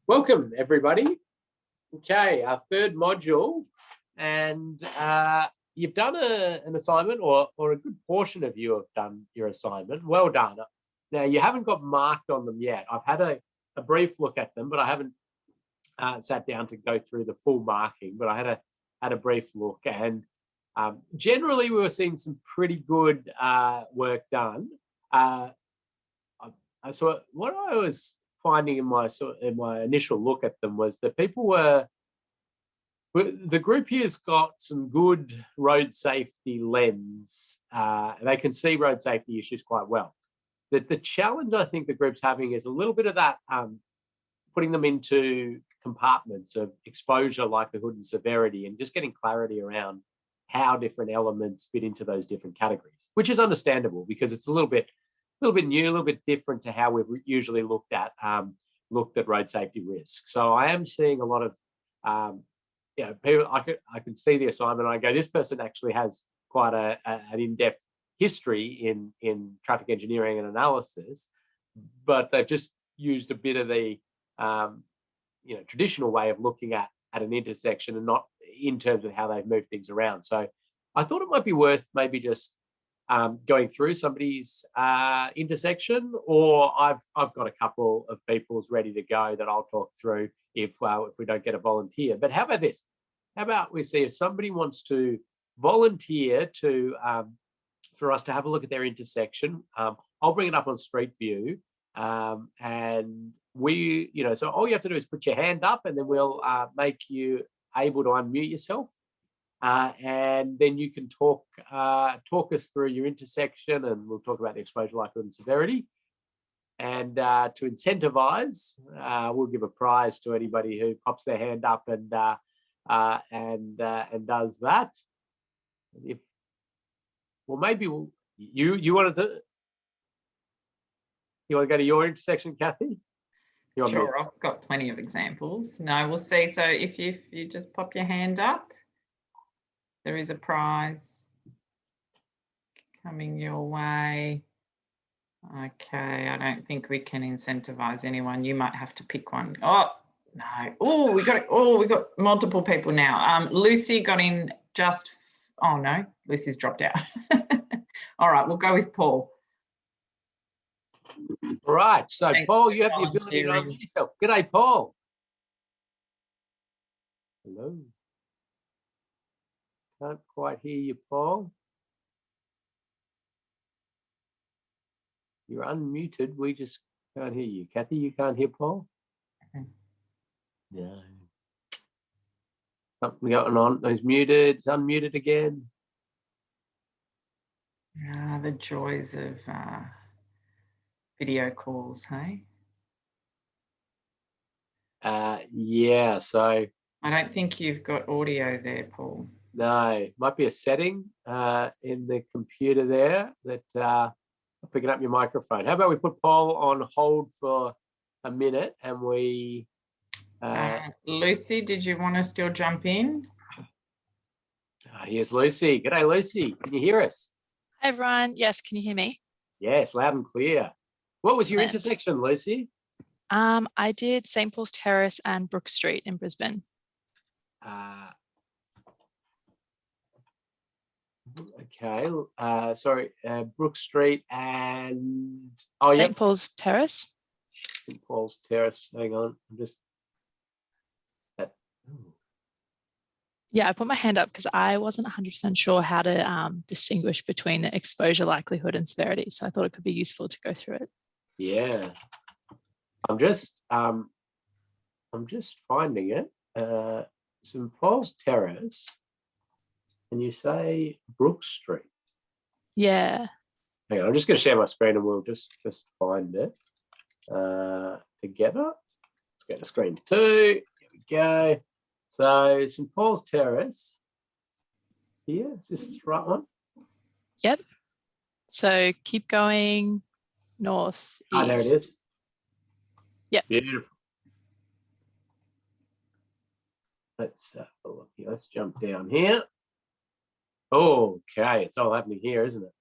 Welcome, everybody. Okay, our third module, and you've done an assignment, or a good portion of you have done your assignment. Well done. Now, you haven't got marked on them yet. I've had a brief look at them, but I haven't sat down to go through the full marking, but I had a brief look, and generally we were seeing some pretty good work done. So what I was finding in my initial look at them was that the group here's got some good road safety lens. They can see road safety issues quite well. The challenge I think the group's having is a little bit of that, putting them into compartments of exposure, likelihood, and severity, and just getting clarity around how different elements fit into those different categories, which is understandable because it's a little bit new, a little bit different to how we've usually looked at road safety risk. So I am seeing a lot of people. I can see the assignment. I go, this person actually has quite an in-depth history in traffic engineering and analysis, but they've just used a bit of the traditional way of looking at an intersection, and not in terms of how they've moved things around. So I thought it might be worth maybe just going through somebody's intersection, or I've got a couple of people's ready to go that I'll talk through if we don't get a volunteer. But how about this? How about we see if somebody wants to volunteer for us to have a look at their intersection. I'll bring it up on Street View, and so all you have to do is put your hand up, and then we'll make you able to unmute yourself. And then you can talk us through your intersection, and we'll talk about the exposure, likelihood, and severity. And to incentivize, we'll give a prize to anybody who pops their hand up and does that. You want to go to your intersection, Kathy? Sure, I've got plenty of examples. No, we'll see. So if you just pop your hand up, there is a prize coming your way. Okay, I don't think we can incentivize anyone. You might have to pick one. Oh, no. Oh, we got multiple people now. Lucy got in just, oh no, Lucy's dropped out. All right, we'll go with Paul. Right, so thanks, Paul, you have the ability to unmute yourself. G'day, Paul. Hello. Can't quite hear you, Paul. You're unmuted. We just can't hear you. Kathy, you can't hear Paul? No. Something going on. He's muted. It's unmuted again. The joys of video calls, hey? Yeah, so I don't think you've got audio there, Paul. No, might be a setting in the computer there that picking up your microphone. How about we put Paul on hold for a minute, and we Lucy, did you want to still jump in? Here's Lucy. G'day, Lucy. Can you hear us? Hi, everyone. Yes, can you hear me? Yes, loud and clear. What was your intersection, Lucy? I did St. Paul's Terrace and Brook Street in Brisbane. Okay. Sorry, Brook Street and St. Paul's Terrace. St. Paul's Terrace. Hang on, I'm just. Yeah, I put my hand up because I wasn't 100% sure how to distinguish between exposure, likelihood, and severity. So I thought it could be useful to go through it. Yeah, I'm just finding it. St. Paul's Terrace. Can you say Brook Street? Yeah. Hang on, I'm just going to share my screen, and we'll just find it together. Let's go to screen 2. Here we go. So St. Paul's Terrace. Here, is this the right one? Yep. So keep going north. Oh, there it is. Yep. Beautiful. Let's have a look here. Let's jump down here. Okay, it's all happening here, isn't it?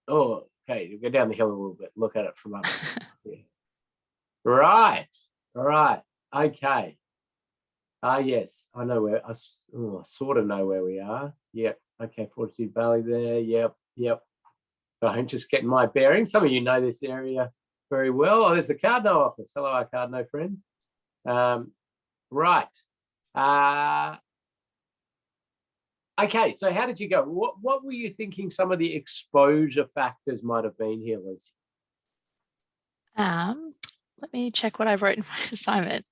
Okay, you go down the hill a little bit. Look at it from up here. Right. Okay. Yes, I know where I sort of know where we are. Yep. Okay, Fortitude Valley there. Yep. So I'm just getting my bearings. Some of you know this area very well. Oh, there's the Cardno office. Hello, our Cardno friends. Right. Okay, so how did you go? What were you thinking some of the exposure factors might have been here, Lucy? Let me check what I wrote in my assignment.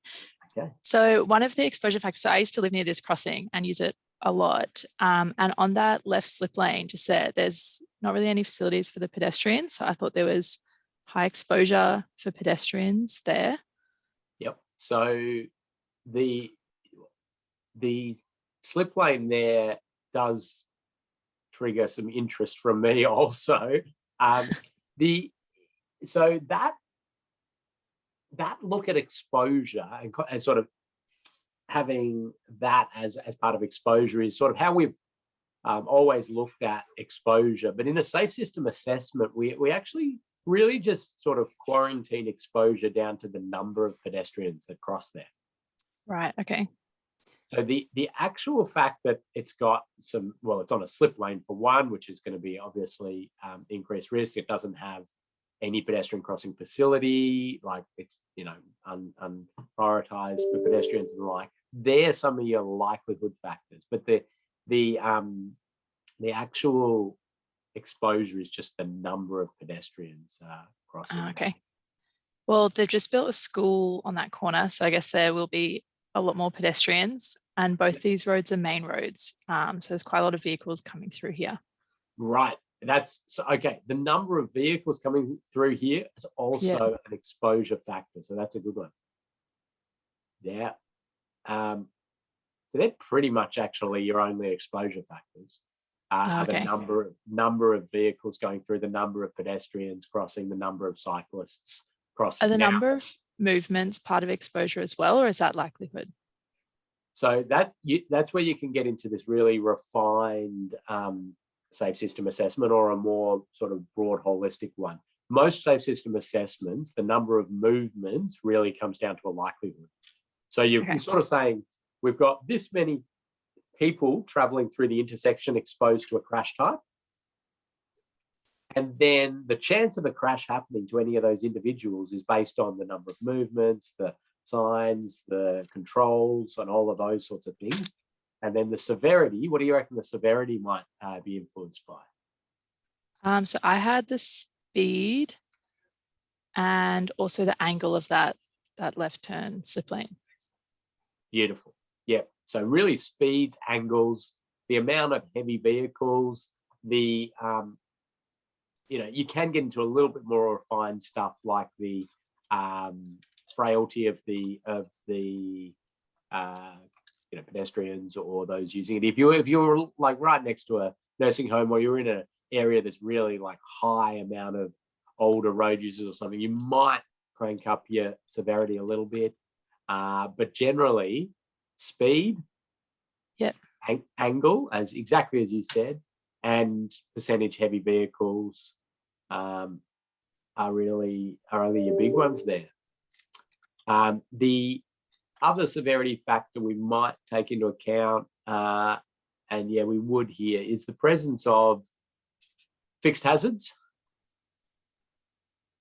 Okay. So one of the exposure factors, so I used to live near this crossing and use it a lot. And on that left slip lane, just there's not really any facilities for the pedestrians. So I thought there was high exposure for pedestrians there. Yep. So the slip lane there does trigger some interest from me also. So that look at exposure and sort of having that as part of exposure is sort of how we've always looked at exposure. But in a safe system assessment, we actually really just sort of quarantine exposure down to the number of pedestrians that cross there. Right. Okay. So the actual fact that it's got some, well, it's on a slip lane for one, which is going to be obviously increased risk. It doesn't have any pedestrian crossing facility, like it's, unprioritized for pedestrians and the like. They're some of your likelihood factors, but the actual exposure is just the number of pedestrians crossing. Okay. Well, they've just built a school on that corner, so I guess there will be a lot more pedestrians, and both these roads are main roads. So there's quite a lot of vehicles coming through here. Right. That's so okay. The number of vehicles coming through here is also an exposure factor. So that's a good one. Yeah. So they're pretty much actually your only exposure factors. Okay. The number of vehicles going through, the number of pedestrians crossing, the number of cyclists crossing. Are the number of movements part of exposure as well, or is that likelihood? So that's where you can get into this really refined safe system assessment, or a more sort of broad holistic one. Most safe system assessments, the number of movements really comes down to a likelihood. So you're sort of saying, we've got this many people traveling through the intersection exposed to a crash type. And then the chance of a crash happening to any of those individuals is based on the number of movements, the signs, the controls, and all of those sorts of things. And then the severity, what do you reckon the severity might be influenced by? So I had the speed and also the angle of that left turn slip lane. Beautiful. Yeah. So really speeds, angles, the amount of heavy vehicles, the you can get into a little bit more refined stuff like the frailty of the pedestrians or those using it. If you're like right next to a nursing home, or you're in an area that's really like high amount of older road users or something, you might crank up your severity a little bit. But generally, speed, angle, as exactly as you said, and percentage heavy vehicles are really your big ones there. The other severity factor we might take into account, and we would here, is the presence of fixed hazards.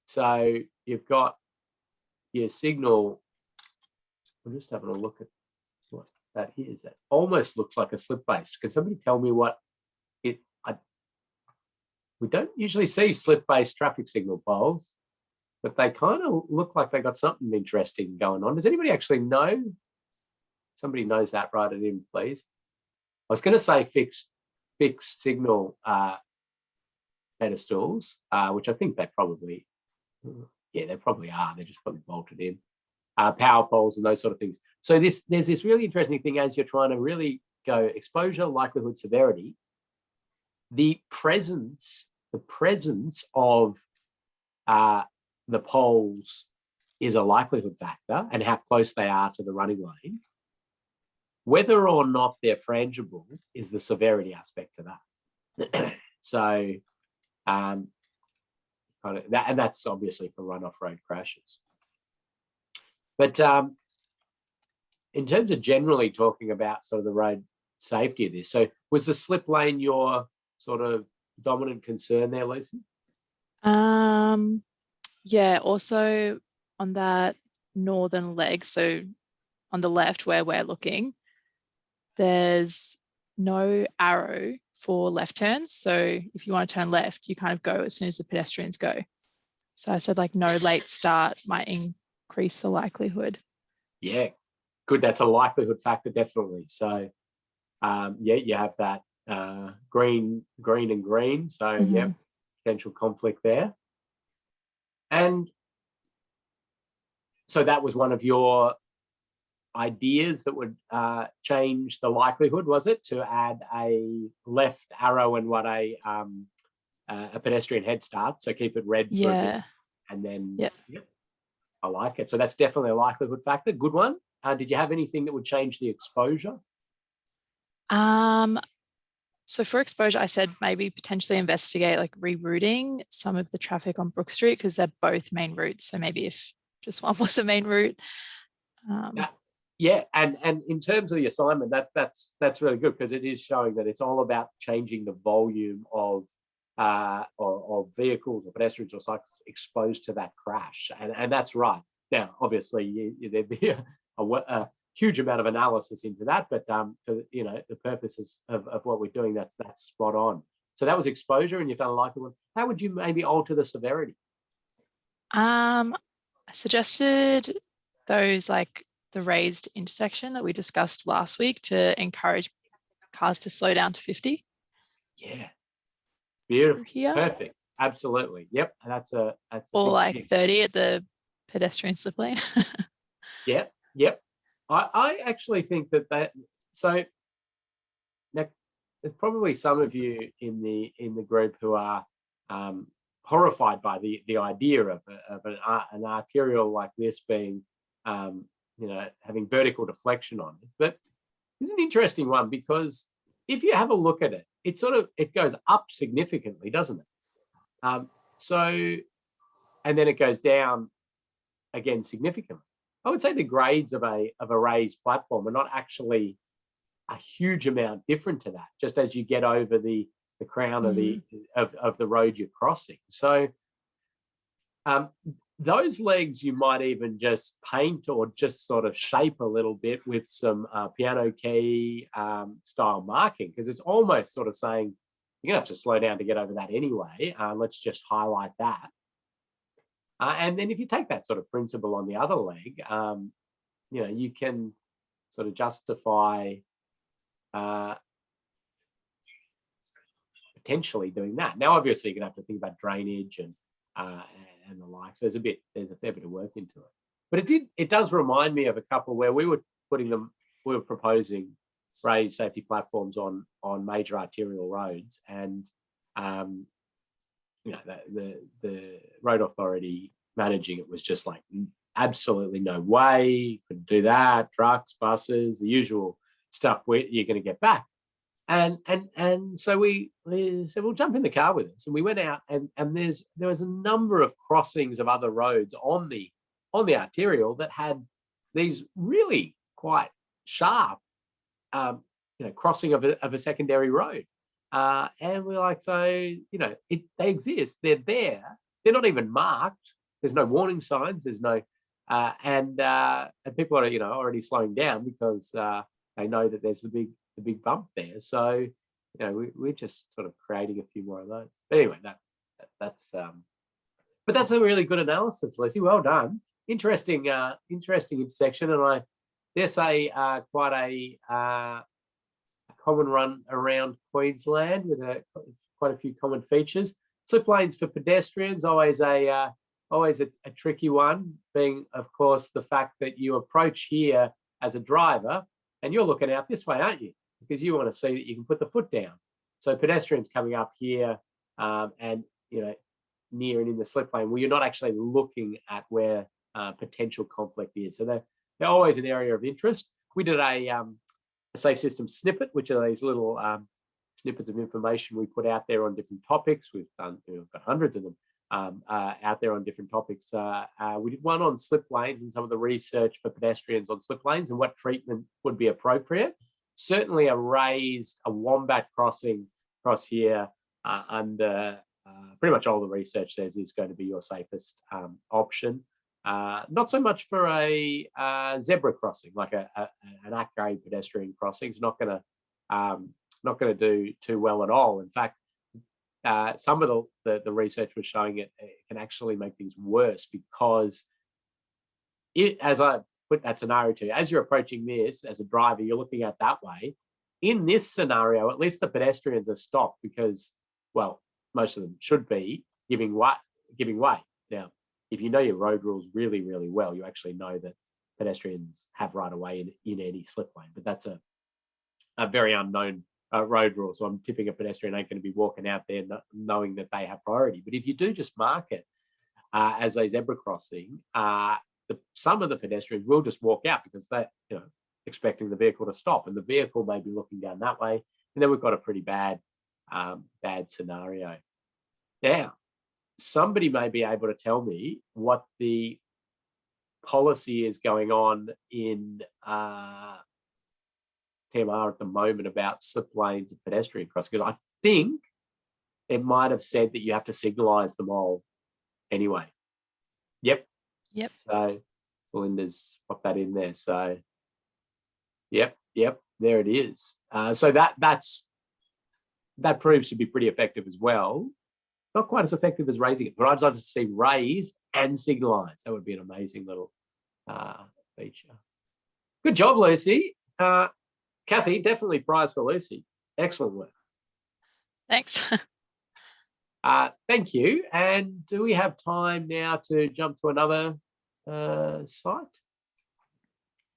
So you've got your signal. I'm just having a look at what that is. That almost looks like a slip base. Can somebody tell me what it? We don't usually see slip-based traffic signal poles, but they kind of look like they got something interesting going on. Does anybody actually know? Somebody knows that, write it in, please. I was going to say fixed signal pedestals, which I think they probably, they probably are. They're just probably bolted in. Power poles and those sort of things. So there's this really interesting thing as you're trying to really go exposure, likelihood, severity. The presence of the poles is a likelihood factor, and how close they are to the running lane. Whether or not they're frangible is the severity aspect of that. So, kind of that, and that's obviously for run-off road crashes. But in terms of generally talking about sort of the road safety of this, so was the slip lane your sort of dominant concern there, Lucy? Yeah, also on that northern leg, so on the left where we're looking, there's no arrow for left turns. So if you want to turn left, you kind of go as soon as the pedestrians go. So I said like no late start might increase the likelihood. Yeah, good. That's a likelihood factor, definitely. So yeah, you have that green and green. So yeah, potential conflict there. And so that was one of your ideas that would change the likelihood, was it, to add a left arrow and what a pedestrian head start? So keep it red for a bit, and then yep, I like it. So that's definitely a likelihood factor. Good one. Did you have anything that would change the exposure? So for exposure, I said maybe potentially investigate like rerouting some of the traffic on Brook Street because they're both main routes. So maybe if just one was a main route. Yeah, and in terms of the assignment, that's really good because it is showing that it's all about changing the volume of vehicles or pedestrians or cyclists exposed to that crash, and that's right. Now, obviously, there'd be a huge amount of analysis into that, but for the purposes of what we're doing, that's spot on. So that was exposure, and you've done a likely one. How would you maybe alter the severity? I suggested those like the raised intersection that we discussed last week to encourage cars to slow down to 50. Yeah, beautiful, here. Perfect, absolutely. Yep, that's a or like tip. 30 at the pedestrian slip lane. Yep. I actually think that so now there's probably some of you in the group who are horrified by the idea of an arterial like this being having vertical deflection on it. But it's an interesting one because if you have a look at it, it goes up significantly, doesn't it? And then it goes down again significantly. I would say the grades of a raised platform are not actually a huge amount different to that, just as you get over the crown of the road you're crossing. So those legs you might even just paint or just sort of shape a little bit with some piano key style marking, because it's almost sort of saying you're gonna have to slow down to get over that anyway. Let's just highlight that. And then if you take that sort of principle on the other leg, you can sort of justify potentially doing that. Now, obviously, you're gonna have to think about drainage and the like. So there's a fair bit of work into it. But it does remind me of a couple where we were proposing raised safety platforms on major arterial roads, and the road authority managing it was just like absolutely no way, couldn't do that. Trucks, buses, the usual stuff where you're going to get back. And so we said, we'll jump in the car with us, and we went out, and there was a number of crossings of other roads on the arterial that had these really quite sharp crossing of a secondary road. And we're like, so, they exist. They're there. They're not even marked. There's no warning signs. There's no, and people are, already slowing down because they know that there's the big bump there. So, we're just sort of creating a few more of those. But anyway, but that's a really good analysis, Lucy. Well done. Interesting intersection, and I dare say quite a common run around Queensland with quite a few common features. Slip lanes for pedestrians, always a tricky one, being of course the fact that you approach here as a driver and you're looking out this way, aren't you? Because you want to see that you can put the foot down. So pedestrians coming up here and near and in the slip lane, well, you're not actually looking at where potential conflict is. So they're always an area of interest. We did a safe system snippet, which are these little snippets of information we put out there on different topics. We've got hundreds of them out there on different topics. We did one on slip lanes and some of the research for pedestrians on slip lanes and what treatment would be appropriate. Certainly a wombat crossing across here under pretty much all the research says is going to be your safest option. Not so much for a zebra crossing, like an at-grade pedestrian crossing. It's not going to do too well at all. In fact, some of the research was showing it can actually make things worse because as I put that scenario to you, as you're approaching this as a driver, you're looking at that way. In this scenario, at least the pedestrians are stopped because, well, most of them should be giving way. Now, if you know your road rules really, really well, you actually know that pedestrians have right of way in any slip lane, but that's a very unknown road rule. So I'm tipping a pedestrian ain't going to be walking out there knowing that they have priority. But if you do just mark it as a zebra crossing, some of the pedestrians will just walk out because they're expecting the vehicle to stop, and the vehicle may be looking down that way, and then we've got a pretty bad scenario. Now, somebody may be able to tell me what the policy is going on in TMR at the moment about slip lanes and pedestrian crossing, because I think it might have said that you have to signalise them all anyway. Yep. So Belinda's popped that in there. So yep, there it is. So that proves to be pretty effective as well. Not quite as effective as raising it, but I'd like to see raised and signalised. That would be an amazing little feature. Good job, Lucy. Kathy, definitely prize for Lucy. Excellent work. Thanks. Thank you. And do we have time now to jump to another site?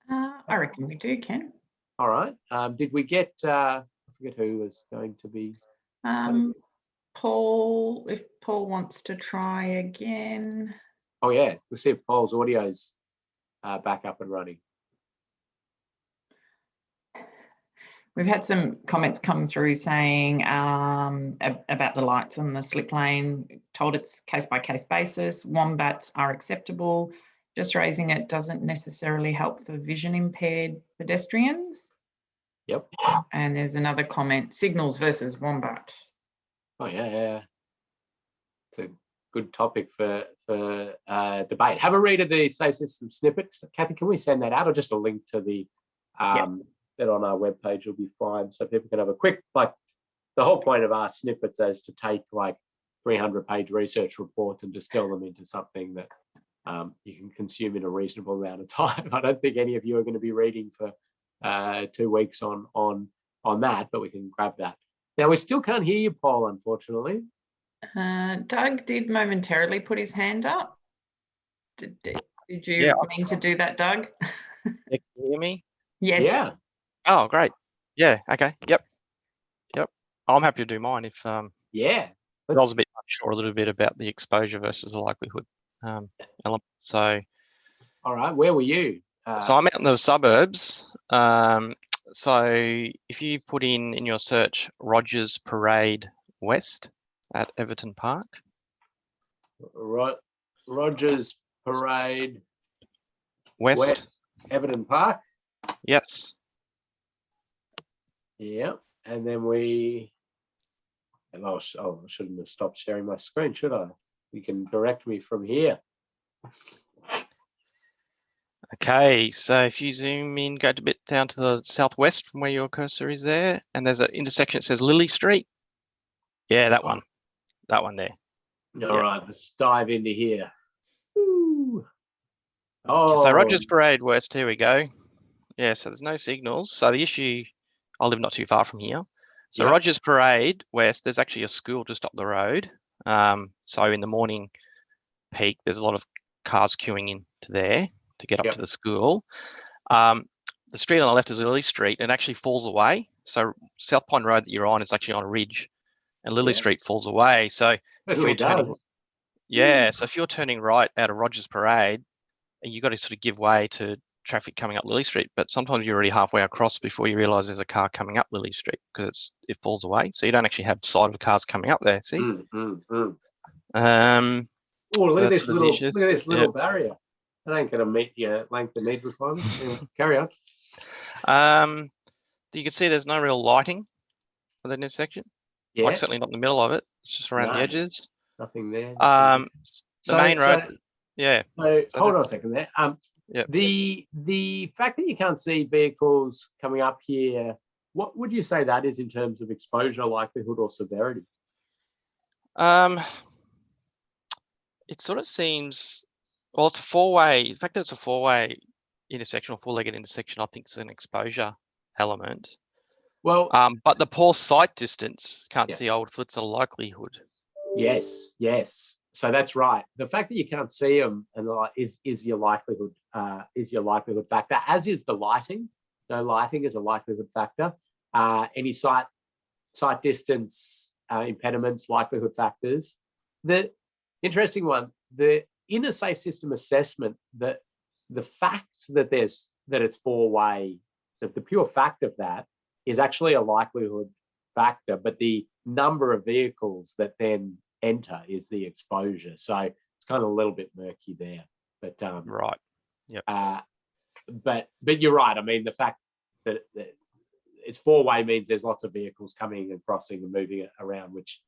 I reckon we do, Ken. All right. Did we get, I forget who was going to be. Paul, if Paul wants to try again. Oh, yeah. We'll see if Paul's audio's back up and running. We've had some comments come through saying about the lights on the slip lane, told it's case-by-case basis. Wombats are acceptable. Just raising it doesn't necessarily help for vision impaired pedestrians. Yep. And there's another comment, signals versus wombat. Oh, yeah. It's a good topic for debate. Have a read of the Safe System snippets. Kathy, can we send that out, or just a link to the that on our webpage will be fine, so people can have a quick, like, the whole point of our snippets is to take like 300-page research reports and distill them into something that you can consume in a reasonable amount of time. I don't think any of you are going to be reading for 2 weeks on that, but we can grab that. Now, we still can't hear you, Paul, unfortunately. Doug did momentarily put his hand up. Did you mean to do that, Doug? Can you hear me? Yes. Yeah. Oh, great. Yeah. Okay. Yep. I'm happy to do mine if. Yeah. I was a bit unsure a little bit about the exposure versus the likelihood element. So. All right. Where were you? So I'm out in the suburbs. So if you put in your search Rogers Parade West at Everton Park. Rogers Parade West. Everton Park. Yes. Yeah. And then I shouldn't have stopped sharing my screen, should I? You can direct me from here. Okay, so if you zoom in, go a bit down to the southwest from where your cursor is there, and there's an intersection that says Lily Street. Yeah, that one. That one there. All right, let's dive into here. Ooh. Oh. So Rogers Parade West, here we go. Yeah, so there's no signals. So the issue, I live not too far from here. So Rogers Parade West, there's actually a school just up the road. So in the morning peak, there's a lot of cars queuing into there to get up to the school. The street on the left is Lily Street, and it actually falls away. So South Pine Road that you're on is actually on a ridge, and Lily Street falls away. So if you're turning, so if you're turning right out of Rogers Parade, you've got to sort of give way to traffic coming up Lily Street. But sometimes you're already halfway across before you realise there's a car coming up Lily Street because it falls away. So you don't actually have sight of cars coming up there. See? Oh, look So at that's this sort of the little issues. look at this little Yep. barrier. That ain't going to meet your length and need requirements. Anyway, carry on. You can see there's no real lighting for the intersection. Yeah, Like certainly not in the middle of it. It's just around the No. edges. nothing there. The main road. Yeah. So So hold on a that's- second there. Yep. The fact that you can't see vehicles coming up here, what would you say that is in terms of exposure, likelihood, or severity? It sort of seems, well, it's a four-way. The fact that it's a four-way intersection or four-legged intersection, I think is an exposure element. Well, but the poor sight distance, can't Yeah. see old foot's a likelihood. yes. So that's right. The fact that you can't see them and is your likelihood factor, as is the lighting. No lighting is a likelihood factor. Any sight distance impediments, likelihood factors. The interesting one, the inner safe system assessment, the fact that it's four-way, that the pure fact of that is actually a likelihood factor, but the number of vehicles that then enter is the exposure. So it's kind of a little bit murky there. But Right. Yep. But you're right. I mean, the fact that it's four-way means there's lots of vehicles coming and crossing and moving around, which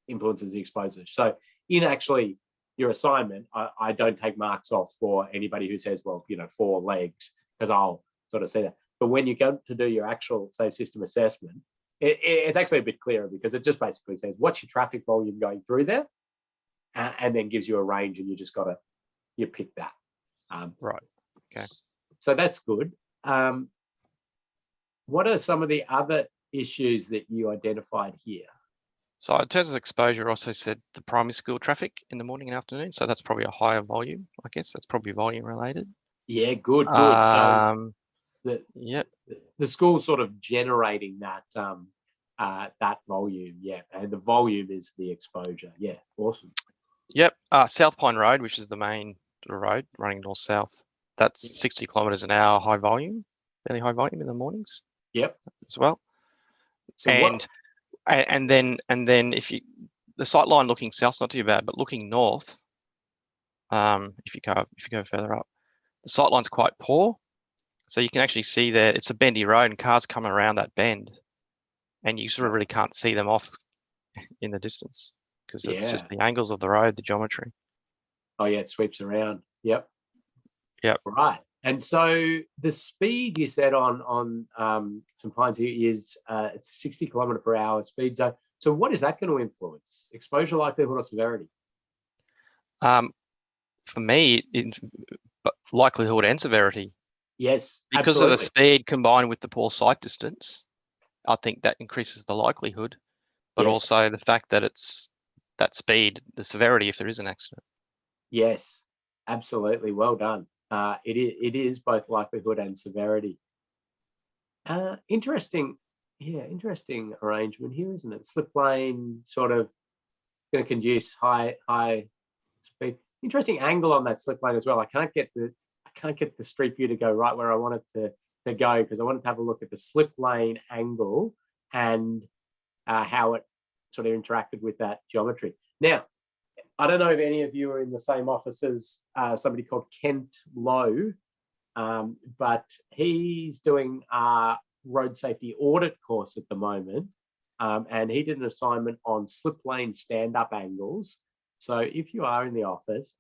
influences the exposure. So in actually your assignment, I don't take marks off for anybody who says, well, 4 legs, because I'll sort of say that. But when you go to do your actual safe system assessment, it's actually a bit clearer, because it just basically says, what's your traffic volume going through there? And then gives you a range, and you just got to, you pick that. Right. Okay. So that's good. What are some of the other issues that you identified here? So in terms of exposure, I also said the primary school traffic in the morning and afternoon. So that's probably a higher volume, I guess. That's probably volume related. Yeah, good. So the school's sort of generating that that volume, yeah, and the volume is the exposure. Yeah, awesome. Yep. South Pine Road, which is the main road running north-south, that's 60 kilometers an hour, high volume, fairly high volume in the mornings. Yep. As well. So and then if you, the sight line looking south's not too bad, but looking north, if you go further up, the sight line's quite poor. So you can actually see there, it's a bendy road and cars come around that bend, and you sort of really can't see them off in the distance, because it's just the angles of the road, the geometry. Oh yeah, it sweeps around. Yep. Right. And so the speed you said on some pines here is 60 kilometer per hour speed. So what is that going to influence? Exposure likelihood or severity? For me, likelihood and severity. Yes, because absolutely. of the speed combined with the poor sight distance, I think that increases the likelihood, but also the fact that it's that speed, the severity if there is an accident. Yes, absolutely. Well done. It is both likelihood and severity. Interesting arrangement here, isn't it? Slip lane, sort of going to conduce high speed. Interesting angle on that slip lane as well. I can't get the street view to go right where I want it to go, because I wanted to have a look at the slip lane angle and how it sort of interacted with that geometry. Now, I don't know if any of you are in the same office as somebody called Kent Lowe, but he's doing a road safety audit course at the moment, and he did an assignment on slip lane stand-up angles. So if you are in the office,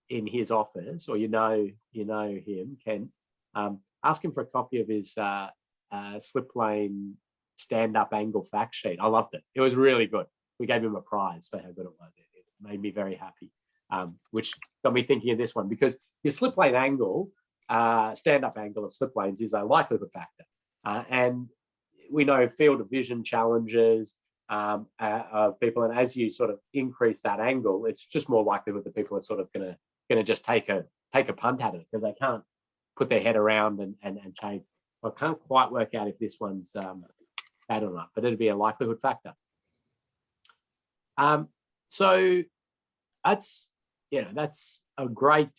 in his office, or you know him, Kent, ask him for a copy of his slip lane stand-up angle fact sheet. I loved it. It was really good. We gave him a prize for how good it was. It made me very happy, which got me thinking of this one, because your slip lane angle, stand-up angle of slip lanes, is a likelihood factor. And we know field of vision challenges of people, and as you sort of increase that angle, it's just more likelihood that people are sort of going to just take a punt at it, because they can't put their head around and change. I can't quite work out if this one's bad or not, but it'd be a likelihood factor. So that's a great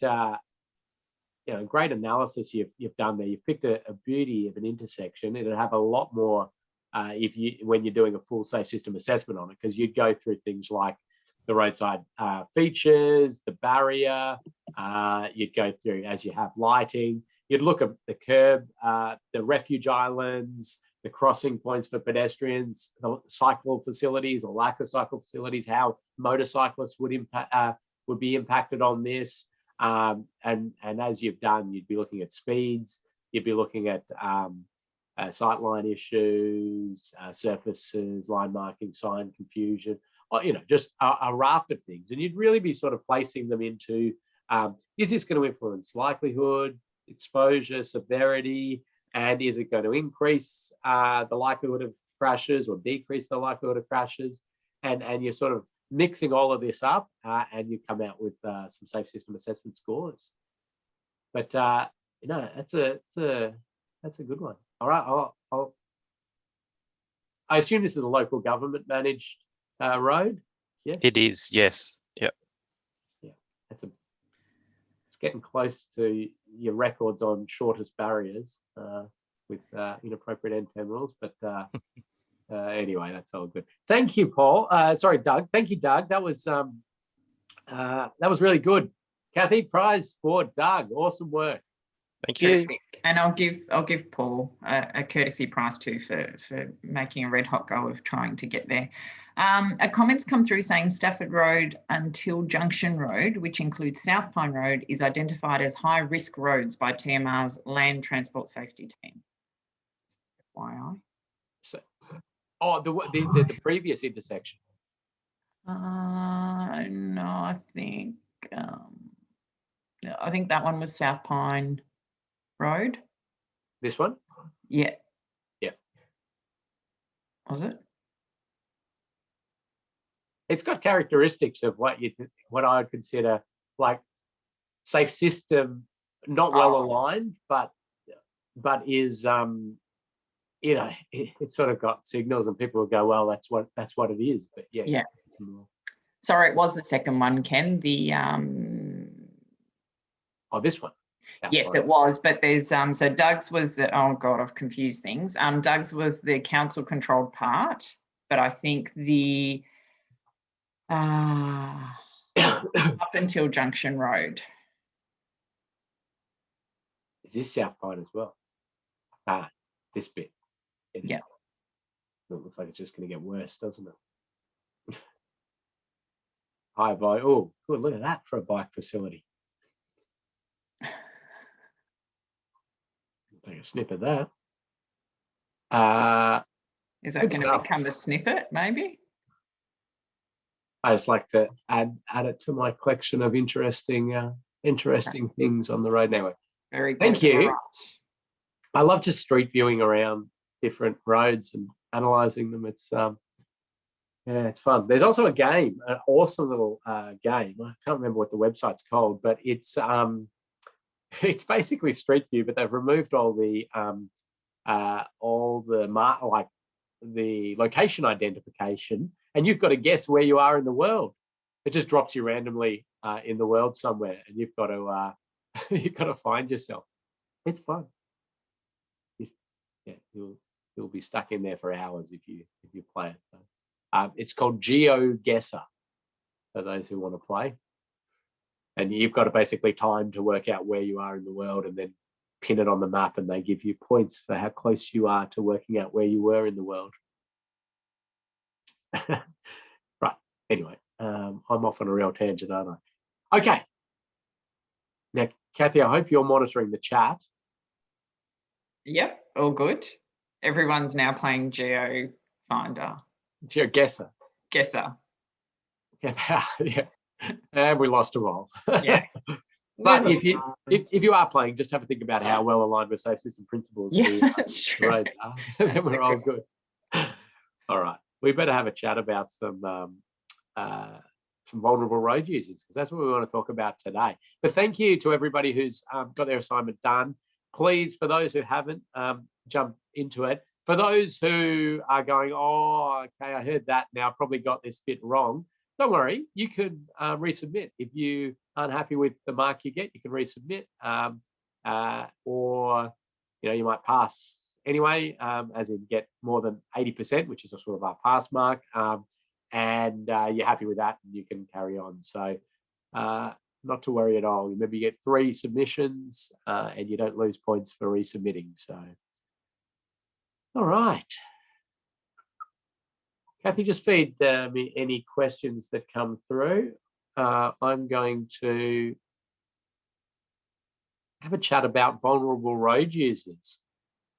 great analysis you've done there. You've picked a beauty of an intersection. It'll have a lot more when you're doing a full safe system assessment on it, because you'd go through things like the roadside features, the barrier. You'd go through as you have lighting. You'd look at the curb, the refuge islands, the crossing points for pedestrians, the cycle facilities or lack of cycle facilities, how motorcyclists would be impacted on this. And as you've done, you'd be looking at speeds, you'd be looking at sightline issues, surfaces, line marking, sign confusion, or, just a raft of things. And you'd really be sort of placing them into, is this going to influence likelihood, exposure, severity, and is it going to increase the likelihood of crashes or decrease the likelihood of crashes? And you're sort of mixing all of this up, and you come out with some safe system assessment scores. But that's a good one. All right, I assume this is a local government managed road. Yes, it is. Yes. Yep. Yeah, it's getting close to your records on shortest barriers with inappropriate end terminals, but anyway, that's all good. Thank you, Paul. Sorry, Doug. Thank you, Doug. That was really good. Kathy, prize for Doug. Awesome work. Thank you. Terrific. And I'll give Paul a courtesy prize too for making a red hot go of trying to get there. A comment's come through saying Stafford Road until Junction Road, which includes South Pine Road, is identified as high risk roads by TMR's Land Transport Safety Team. FYI. So, the previous intersection. No, I think that one was South Pine Road. This one? Yeah. Yeah. Was it? It's got characteristics of what I would consider like safe system, not well aligned, but is it's sort of got signals, and people will go, well, that's what it is. But yeah. Sorry, it was the second one, Ken. The this one. Yes, it was, but there's so Doug's was the, oh God, I've confused things. Doug's was the council controlled part, but I think the up until Junction Road. Is this South Pine as well? This bit. Yeah. It looks like it's just going to get worse, doesn't it? Hi, bye. Oh, good. Look at that for a bike facility. Take a snip of that. Is that going to become a snippet, maybe? I just like to add it to my collection of interesting things on the road. Anyway, very good. Thank you. Right. I love just street viewing around different roads and analysing them. It's it's fun. There's also a game, an awesome little game. I can't remember what the website's called, but it's basically Street View, but they've removed all the the location identification, and you've got to guess where you are in the world. It just drops you randomly in the world somewhere, and you've got to find yourself. It's fun. You'll be stuck in there for hours if you play it. So, it's called GeoGuessr for those who want to play. And you've got to basically time to work out where you are in the world and then pin it on the map, and they give you points for how close you are to working out where you were in the world. Right. Anyway, I'm off on a real tangent, aren't I? Okay. Now, Kathy, I hope you're monitoring the chat. Yep, all good. Everyone's now playing Geo Finder. GeoGuessr. Guesser. Yeah. And we lost them all. Yeah. But if you are playing, just have to think about how well aligned with safe system principles. Yeah, that's true. Roads are. Then we're all good. All right. We better have a chat about some vulnerable road users, because that's what we want to talk about today. But thank you to everybody who's got their assignment done. Please, for those who haven't, jump into it. For those who are going, oh, okay, I heard that now, probably got this bit wrong. Don't worry, you can resubmit. If you aren't happy with the mark you get, you can resubmit, or you might pass anyway, as in get more than 80%, which is a sort of our pass mark. and you're happy with that, and you can carry on. So not to worry at all. Remember, you get 3 submissions and you don't lose points for resubmitting. So, all right. Kathy, just feed me any questions that come through. I'm going to have a chat about vulnerable road users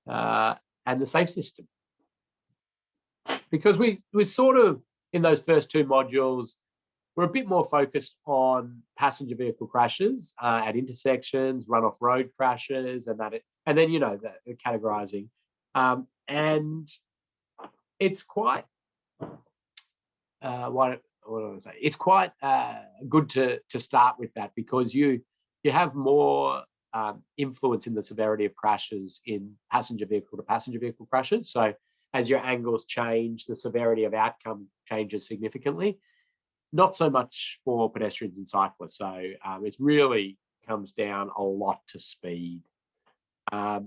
and the SAFE system. Because we're sort of, in those first 2 modules, we're a bit more focused on passenger vehicle crashes at intersections, run-off road crashes, and then, you know, the categorizing. And it's quite, what do I say? It's quite good to start with that, because you have more influence in the severity of crashes in passenger vehicle to passenger vehicle crashes. So as your angles change, the severity of outcome changes significantly. Not so much for pedestrians and cyclists. So it really comes down a lot to speed. We're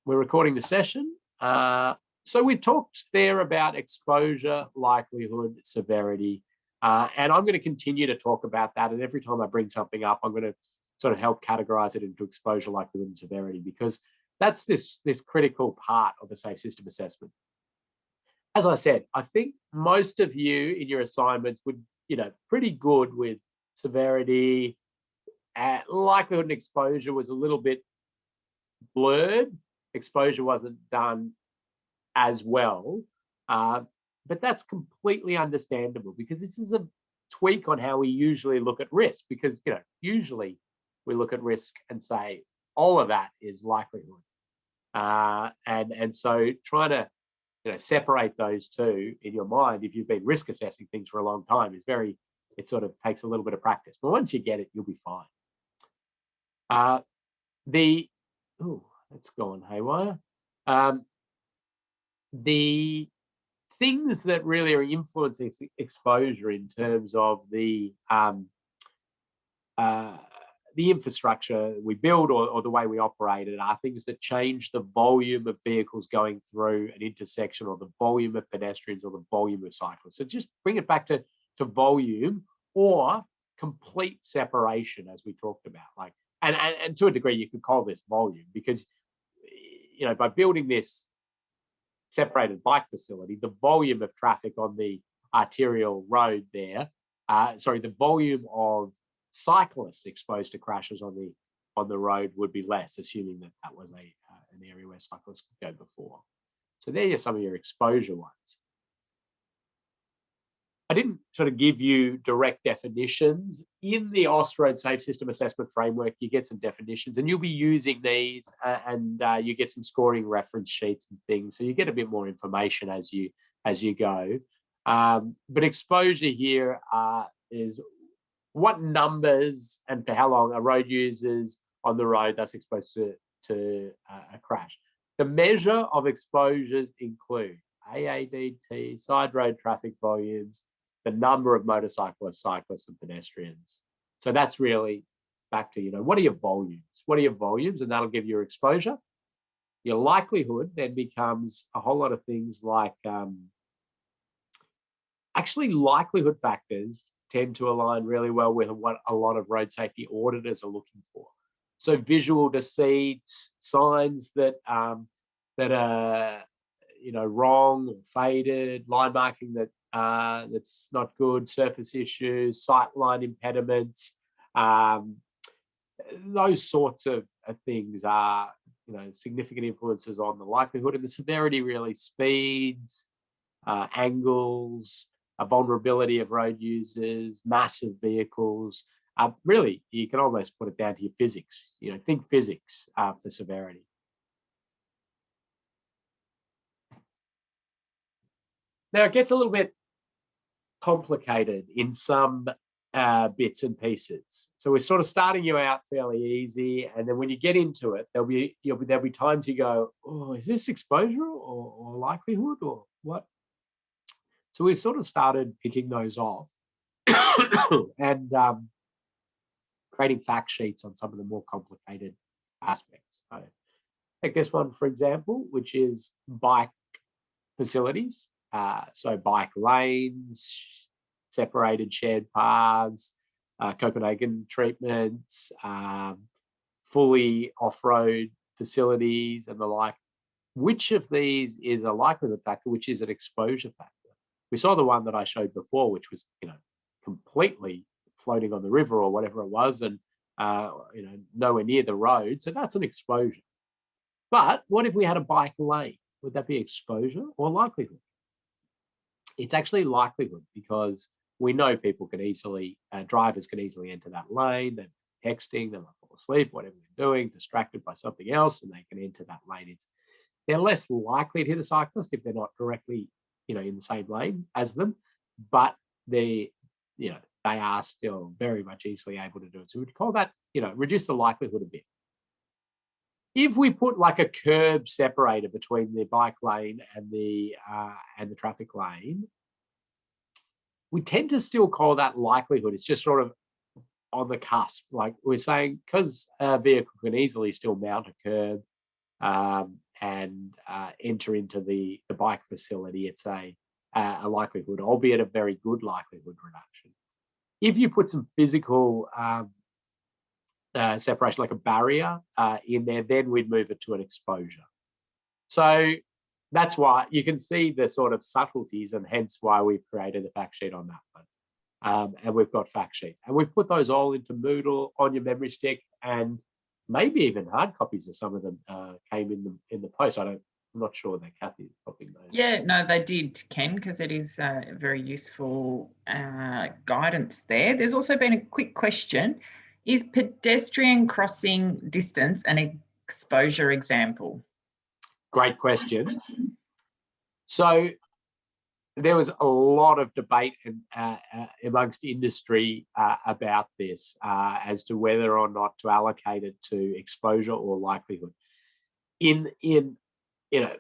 recording the session. So we talked there about exposure, likelihood, severity, and I'm going to continue to talk about that. And every time I bring something up, I'm going to sort of help categorize it into exposure, likelihood, and severity, because that's this critical part of the SAFE system assessment. As I said, I think most of you in your assignments would, you know, pretty good with severity. Likelihood and exposure was a little bit blurred. Exposure wasn't done as well, but that's completely understandable, because this is a tweak on how we usually look at risk, because, you know, usually we look at risk and say all of that is likelihood, and so trying to, you know, separate those two in your mind, if you've been risk assessing things for a long time, is it sort of takes a little bit of practice, but once you get it, you'll be fine. That's gone haywire. The things that really are influencing exposure in terms of the infrastructure we build or the way we operate it are things that change the volume of vehicles going through an intersection, or the volume of pedestrians, or the volume of cyclists. So just bring it back to volume or complete separation, as we talked about. Like, and to a degree, you could call this volume, because, you know, by building this separated bike facility, the volume of traffic on the arterial road there, the volume of cyclists exposed to crashes on the road would be less, assuming that was an area where cyclists could go before. So there are some of your exposure ones. I didn't sort of give you direct definitions. In the Austroad Safe System Assessment Framework, you get some definitions, and you'll be using these, and you get some scoring reference sheets and things, so you get a bit more information as you go. But exposure here is what numbers and for how long are road users on the road that's exposed to a crash. The measure of exposures include AADT, side road traffic volumes, the number of motorcyclists, cyclists, and pedestrians. So that's really back to, you know, what are your volumes? What are your volumes? And that'll give you your exposure. Your likelihood then becomes a whole lot of things like, actually likelihood factors tend to align really well with what a lot of road safety auditors are looking for. So visual deceit, signs that are, you know, wrong or faded, line marking that's not good, surface issues, sightline impediments, those sorts of things are, you know, significant influences on the likelihood. And the severity really speeds, angles, a vulnerability of road users, massive vehicles. Really, you can almost put it down to your physics. You know, think physics for severity. Now, it gets a little bit complicated in some bits and pieces. So we're sort of starting you out fairly easy, and then when you get into it, there'll be times you go, oh, is this exposure or likelihood or what? So we sort of started picking those off and creating fact sheets on some of the more complicated aspects. So take this one, for example, which is bike facilities. So bike lanes, separated shared paths, Copenhagen treatments, fully off-road facilities and the like. Which of these is a likelihood factor, which is an exposure factor? We saw the one that I showed before, which was, completely floating on the river or whatever it was, and nowhere near the road. So that's an exposure. But what if we had a bike lane? Would that be exposure or likelihood? It's actually likelihood, because we know people can easily, drivers can easily enter that lane. They're texting, they might fall asleep, whatever they're doing, distracted by something else, and they can enter that lane. They're less likely to hit a cyclist if they're not directly, in the same lane as them, but they are still very much easily able to do it. So we'd call that, reduce the likelihood a bit. If we put like a curb separator between the bike lane and the traffic lane, we tend to still call that likelihood. It's just sort of on the cusp. Like we're saying, because a vehicle can easily still mount a curb and enter into the bike facility, it's a likelihood, albeit a very good likelihood reduction. If you put some physical separation, like a barrier in there, then we'd move it to an exposure. So that's why you can see the sort of subtleties, and hence why we've created a fact sheet on that one. And we've got fact sheets, and we've put those all into Moodle on your memory stick, and maybe even hard copies of some of them came in the post. I'm not sure that Kathy is copying those. Yeah, no, they did, Ken, because it is very useful guidance there. There's also been a quick question. Is pedestrian crossing distance an exposure example? Great question. So there was a lot of debate amongst industry about this as to whether or not to allocate it to exposure or likelihood.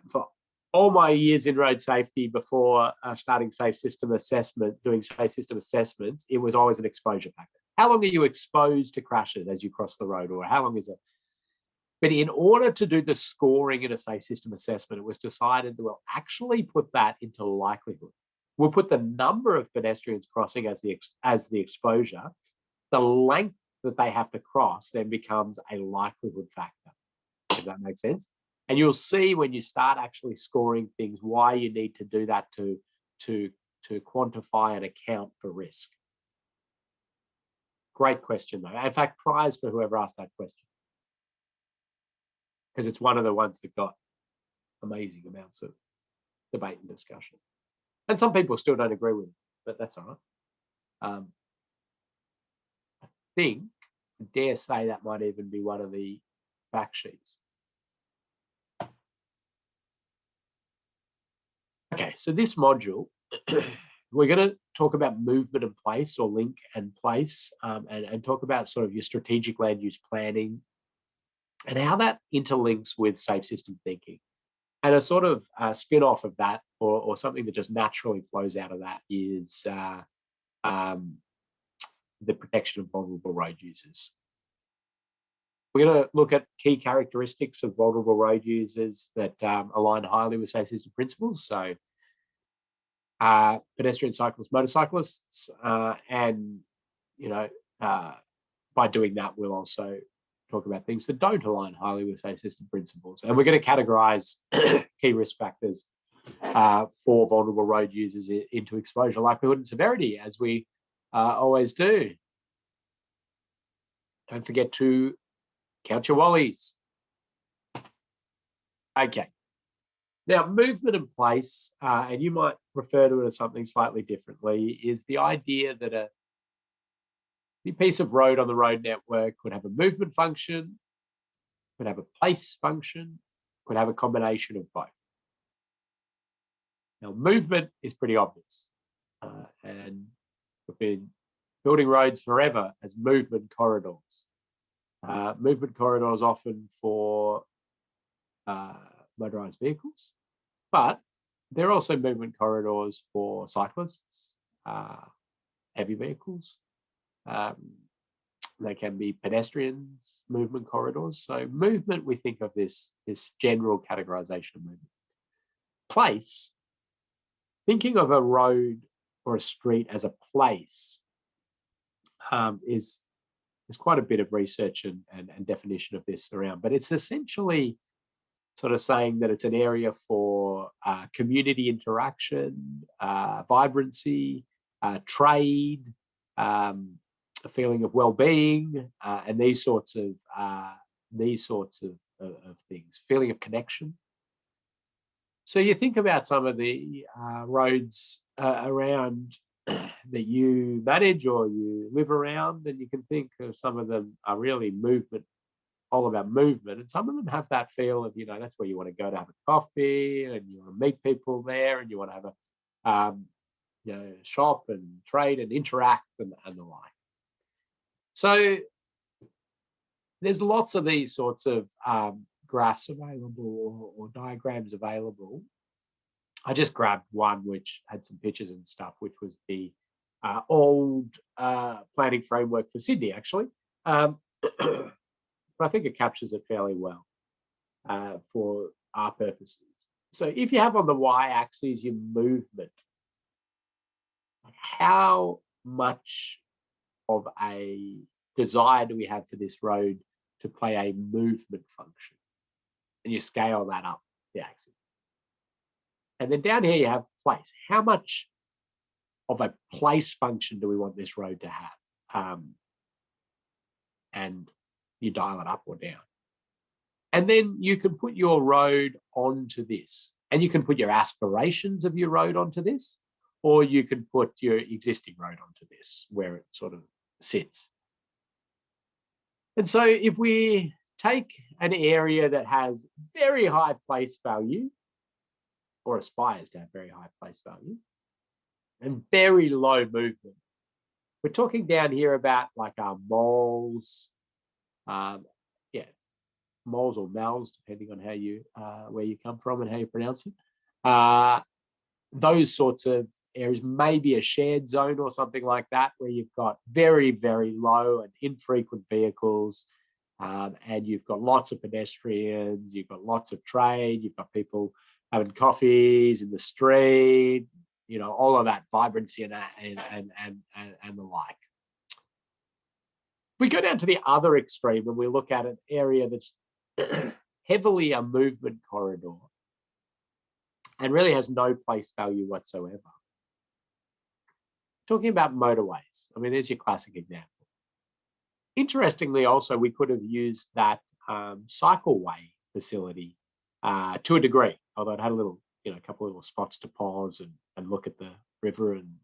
For all my years in road safety before starting safe system assessment, doing safe system assessments, it was always an exposure factor. How long are you exposed to crashes as you cross the road, or how long is it? But in order to do the scoring in a safe system assessment, it was decided that we'll actually put that into likelihood. We'll put the number of pedestrians crossing as the exposure. The length that they have to cross then becomes a likelihood factor, if that makes sense. And you'll see when you start actually scoring things why you need to do that to quantify and account for risk. Great question, though. In fact, prize for whoever asked that question, because it's one of the ones that got amazing amounts of debate and discussion. And some people still don't agree with it, but that's all right. I think, I dare say, that might even be one of the fact sheets. Okay, so this module, we're going to talk about movement and place, or link and place, and talk about sort of your strategic land use planning and how that interlinks with safe system thinking. And a sort of spin-off of that, or something that just naturally flows out of that, is the protection of vulnerable road users. We're going to look at key characteristics of vulnerable road users that align highly with safe system principles. So pedestrian, cyclists, motorcyclists, and by doing that, we'll also talk about things that don't align highly with safe system principles. And we're going to categorize key risk factors for vulnerable road users into exposure, likelihood, and severity, as we always do. Don't forget to count your wallies. Okay. Now, movement and place, and you might refer to it as something slightly differently, is the idea that the piece of road on the road network could have a movement function, could have a place function, could have a combination of both. Now, movement is pretty obvious, and we've been building roads forever as movement corridors. Movement corridors often for motorized vehicles, but there are also movement corridors for cyclists, heavy vehicles. They can be pedestrians, movement corridors. So movement, we think of this general categorization of movement. Place, thinking of a road or a street as a place is there's quite a bit of research and definition of this around, but it's essentially sort of saying that it's an area for community interaction, vibrancy, trade, a feeling of well-being, and these sorts of things, feeling of connection. So you think about some of the roads around that you manage or you live around, and you can think of some of them are really movement, all about movement, and some of them have that feel of, that's where you want to go to have a coffee, and you want to meet people there, and you want to have a shop and trade and interact and the like. So there's lots of these sorts of graphs available or diagrams available. I just grabbed one which had some pictures and stuff, which was the old planning framework for Sydney, actually. But I think it captures it fairly well for our purposes. So if you have on the y-axis your movement, how much of a desire do we have for this road to play a movement function? And you scale that up the axis. And then down here you have place. How much of a place function do we want this road to have? And you dial it up or down. And then you can put your road onto this, and you can put your aspirations of your road onto this, or you can put your existing road onto this, where it sort of sits. And so if we take an area that has very high place value, or aspires to have very high place value, and very low movement, we're talking down here about like our moles, moles or mals, depending on how you where you come from and how you pronounce it. Those sorts of areas, maybe a shared zone or something like that, where you've got very, very low and infrequent vehicles, and you've got lots of pedestrians, you've got lots of trade, you've got people having coffees in the street, all of that vibrancy and the like. If we go down to the other extreme and we look at an area that's heavily a movement corridor and really has no place value whatsoever. Talking about motorways, I mean, there's your classic example. Interestingly, also, we could have used that cycleway facility to a degree, although it had a little, a couple of little spots to pause and look at the river and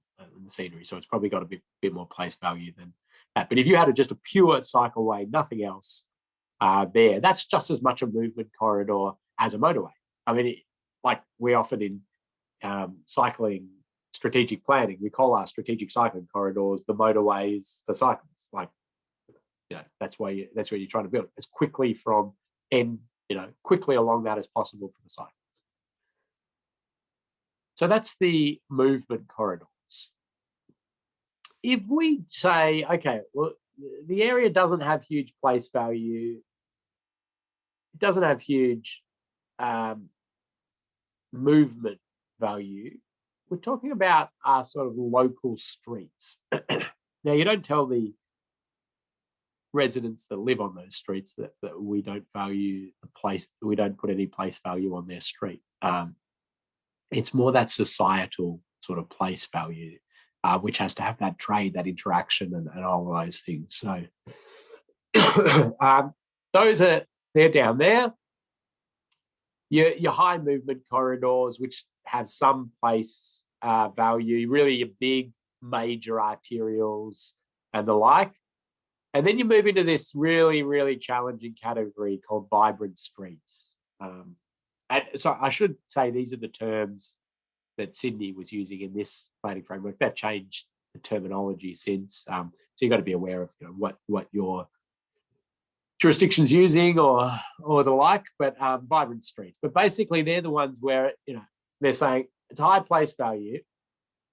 the scenery. So it's probably got a bit more place value than that. But if you had just a pure cycleway, nothing else there, that's just as much a movement corridor as a motorway. I mean, like we often in cycling strategic planning, we call our strategic cycling corridors the motorways for cyclists. Like, that's where you're trying to build it as quickly from end, quickly along that as possible for the cyclists. So that's the movement corridors. If we say, okay, well, the area doesn't have huge place value, it doesn't have huge movement value, we're talking about our sort of local streets. Now, you don't tell the residents that live on those streets that we don't value the place, we don't put any place value on their street. It's more that societal sort of place value, which has to have that trade, that interaction, and all of those things. So they're down there. Your high movement corridors, which have some place value, really your big major arterials and the like. And then you move into this really, really challenging category called vibrant streets. And so I should say these are the terms that Sydney was using in this planning framework. That changed the terminology since. So you've got to be aware of what your jurisdiction's using or the like, but vibrant streets. But basically they're the ones where they're saying it's high place value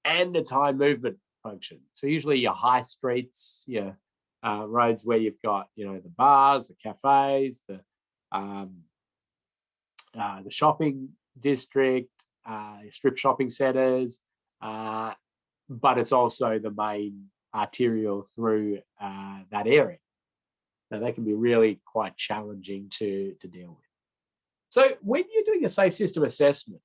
and it's high movement function. So usually your high streets, your roads where you've got the bars, the cafes, the shopping district, strip shopping centres, but it's also the main arterial through that area. Now, they can be really quite challenging to deal with. So when you're doing a safe system assessment,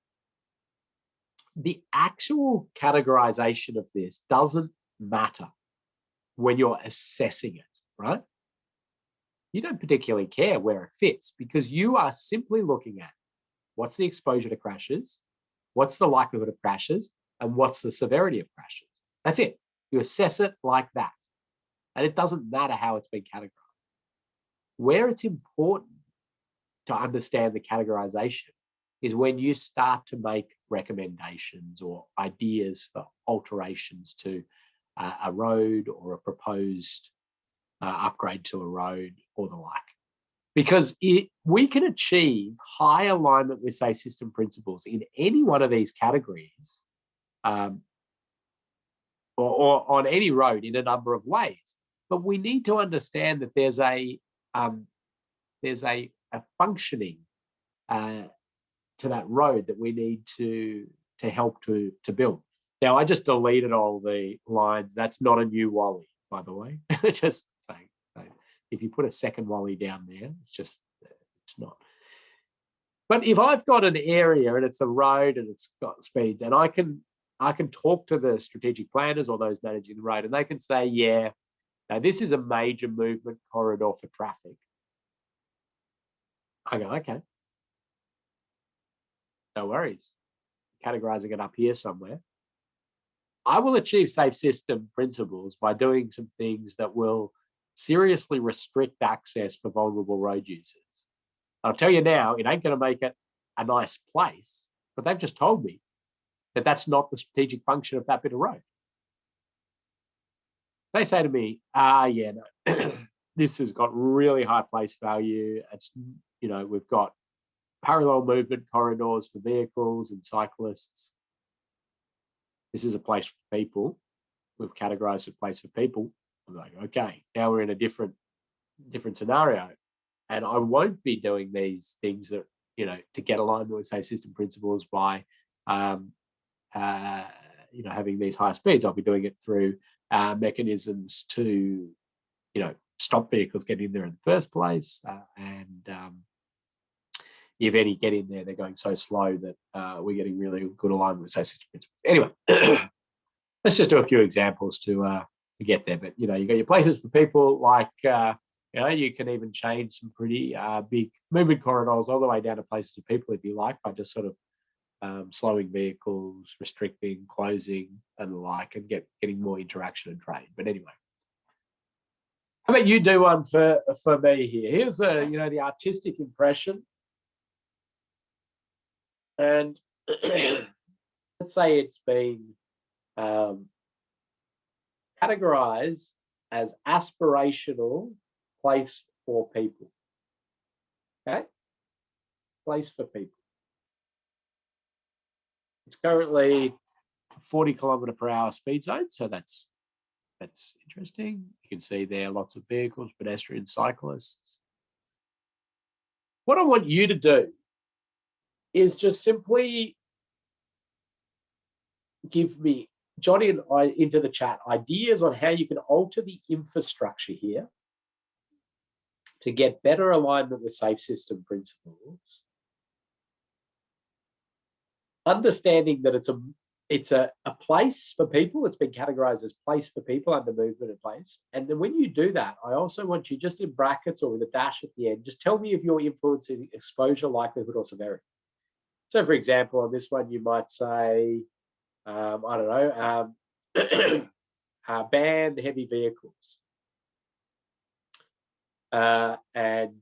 the actual categorization of this doesn't matter when you're assessing it, right? You don't particularly care where it fits because you are simply looking at what's the exposure to crashes, what's the likelihood of crashes, and what's the severity of crashes. That's it. You assess it like that. And it doesn't matter how it's been categorized. Where it's important to understand the categorization is when you start to make recommendations or ideas for alterations to a road or a proposed upgrade to a road or the like. Because we can achieve high alignment with safe system principles in any one of these categories or on any road in a number of ways. But we need to understand that there's a functioning to that road that we need to help to build. Now, I just deleted all the lines. That's not a new Wally, by the way. Just saying. If you put a second Wally down there, it's not. But if I've got an area and it's a road and it's got speeds, and I can talk to the strategic planners or those managing the road, and they can say, yeah, now this is a major movement corridor for traffic. I go, okay. No worries. Categorizing it up here somewhere. I will achieve safe system principles by doing some things that will seriously restrict access for vulnerable road users. I'll tell you now, it ain't going to make it a nice place, but they've just told me that that's not the strategic function of that bit of road. They say to me, yeah, no, this has got really high place value. It's, we've got parallel movement corridors for vehicles and cyclists. This is a place for people. We've categorized a place for people. I'm like, okay, now we're in a different scenario. And I won't be doing these things that, to get aligned with safe system principles by, having these high speeds. I'll be doing it through mechanisms to, stop vehicles getting in there in the first place. And if any get in there, they're going so slow that we're getting really good alignment with safe system principles. Anyway, let's just do a few examples to get there. But, you got your places for people like, you can even change some pretty big movement corridors all the way down to places for people if you like, by just sort of slowing vehicles, restricting, closing, and the like, and getting more interaction and trade. But anyway, how about you do one for me here? Here's the artistic impression, and let's say it's been categorized as aspirational place for people. Okay, place for people. It's currently 40 km/h speed zone, so that's interesting. You can see there lots of vehicles, pedestrians, cyclists. What I want you to do is just simply give me, Johnny and I, into the chat, ideas on how you can alter the infrastructure here to get better alignment with safe system principles. Understanding that it's a place for people. It's been categorized as place for people under movement and place. And then when you do that, I also want you, just in brackets or with a dash at the end, just tell me if you're influencing exposure, likelihood, or severity. So for example, on this one, you might say, I don't know, ban heavy vehicles. And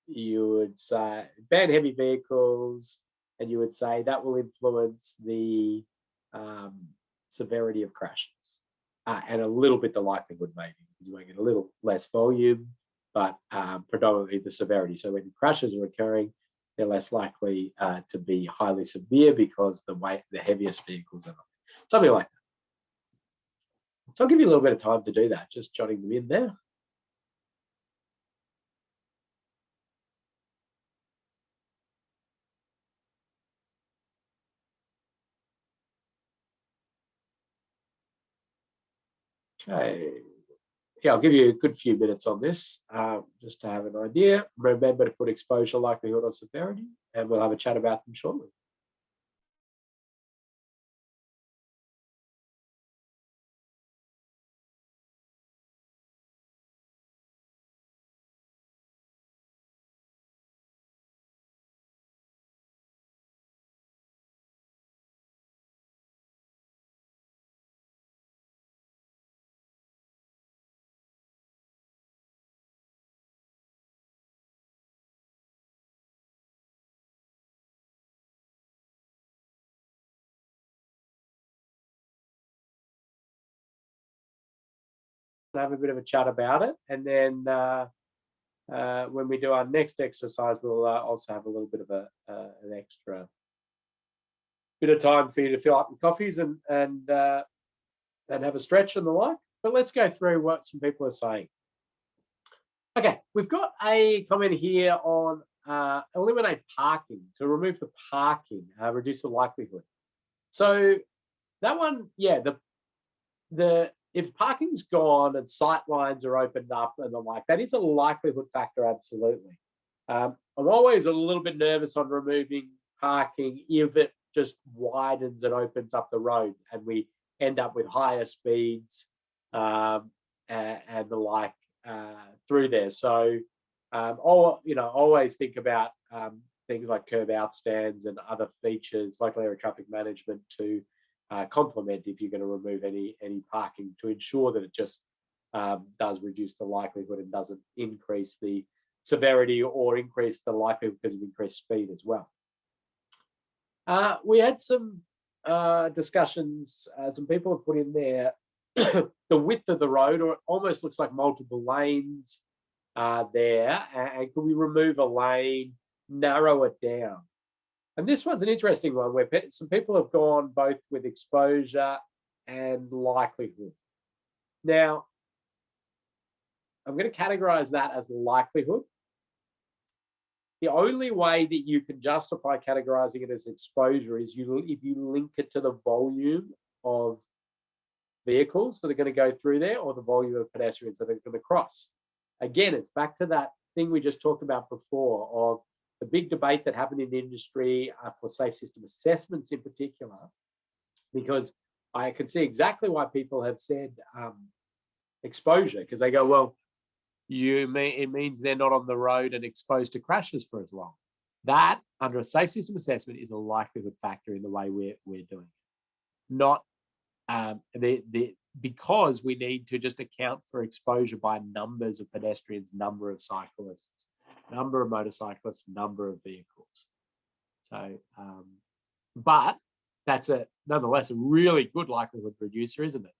you would say ban heavy vehicles, and you would say that will influence the severity of crashes and a little bit the likelihood, maybe, because you might get a little less volume, but predominantly the severity. So when crashes are occurring, they're less likely to be highly severe because the heaviest vehicles are not. Something like that. So I'll give you a little bit of time to do that, just jotting them in there. Okay. Yeah, I'll give you a good few minutes on this, just to have an idea. Remember to put exposure, likelihood, or severity, and we'll have a chat about them shortly. Have a bit of a chat about it, and then when we do our next exercise, we'll also have a little bit of an extra bit of time for you to fill up your coffees and have a stretch and the like. But let's go through what some people are saying. Okay, we've got a comment here on eliminate parking, to remove the parking, reduce the likelihood. So that one, yeah, if parking's gone and sight lines are opened up and the like, that is a likelihood factor, absolutely. I'm always a little bit nervous on removing parking if it just widens and opens up the road and we end up with higher speeds and the like through there. So always think about things like curb out stands and other features, local area traffic management, to complement if you're going to remove any parking, to ensure that it just does reduce the likelihood and doesn't increase the severity or increase the likelihood because of increased speed as well. We had some discussions, some people have put in there the width of the road, or it almost looks like multiple lanes there, and could we remove a lane, narrow it down? And this one's an interesting one where some people have gone both with exposure and likelihood. Now, I'm going to categorize that as likelihood. The only way that you can justify categorizing it as exposure is if you link it to the volume of vehicles that are going to go through there, or the volume of pedestrians that are going to cross. Again, it's back to that thing we just talked about before of the big debate that happened in the industry for safe system assessments in particular, because I can see exactly why people have said exposure, because they go, well, it means they're not on the road and exposed to crashes for as long. That, under a safe system assessment, is a likelihood factor in the way we're doing it. Not because we need to just account for exposure by numbers of pedestrians, number of cyclists, number of motorcyclists, number of vehicles. So, but that's nonetheless a really good likelihood reducer, isn't it?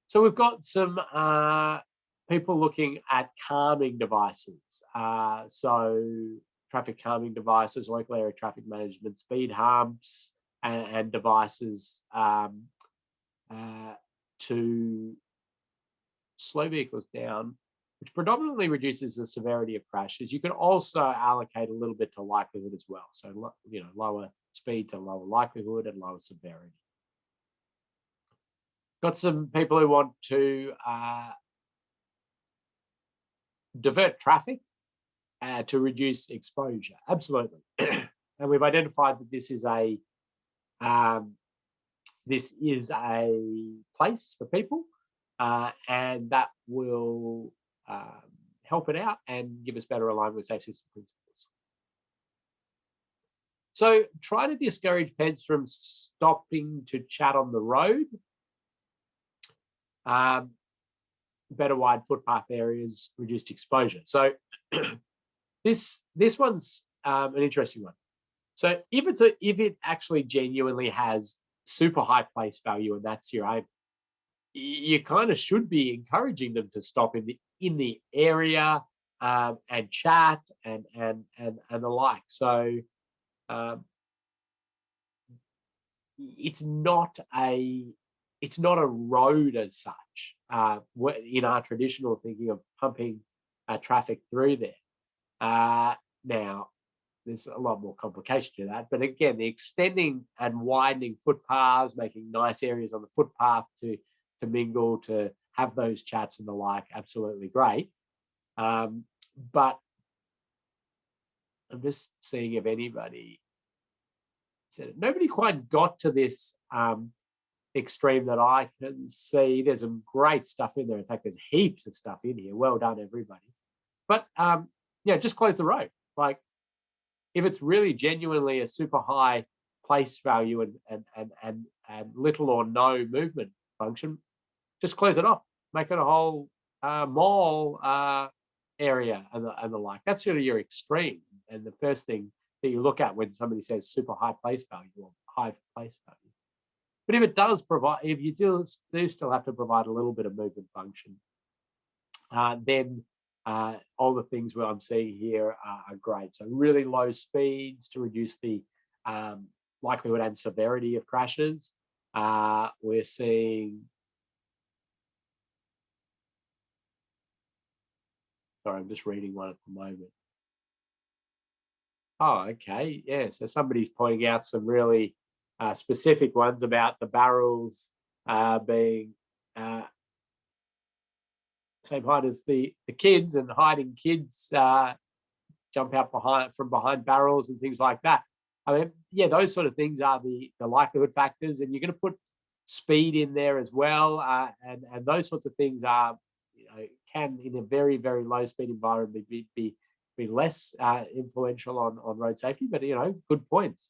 So we've got some people looking at calming devices. So traffic calming devices, local area traffic management, speed humps, and devices to slow vehicles down, which predominantly reduces the severity of crashes. You can also allocate a little bit to likelihood as well. So, lower speed to lower likelihood and lower severity. Got some people who want to divert traffic to reduce exposure. Absolutely. And we've identified that this is a place for people, and that will help it out and give us better alignment with safe system principles. So try to discourage peds from stopping to chat on the road. Better wide footpath areas, reduced exposure. So this one's an interesting one. So if it actually genuinely has super high place value and that's your aim, you kind of should be encouraging them to stop in the area and chat and the like. So it's not a road as such in our traditional thinking of pumping traffic through there. Now, there's a lot more complication to that, but again, the extending and widening footpaths, making nice areas on the footpath to mingle, to have those chats and the like, absolutely great. But I'm just seeing if anybody said it. Nobody quite got to this extreme that I can see. There's some great stuff in there. In fact, there's heaps of stuff in here. Well done, everybody. But yeah, just close the road. Like, if it's really genuinely a super high place value and little or no movement function, just close it off. Make it a whole mall area and the like. That's sort of your extreme. And the first thing that you look at when somebody says super high place value or high place value. But if it does provide, if you do still have to provide a little bit of movement function, then all the things that I'm seeing here are great. So really low speeds to reduce the likelihood and severity of crashes. We're seeing, sorry, I'm just reading one at the moment. Oh, okay, yeah. So somebody's pointing out some really specific ones about the barrels being same height as the kids, and hiding kids jump out from behind barrels and things like that. I mean, yeah, those sort of things are the likelihood factors, and you're going to put speed in there as well, and those sorts of things are, you know, can in a very, very low speed environment be less influential on road safety, but you know, good points.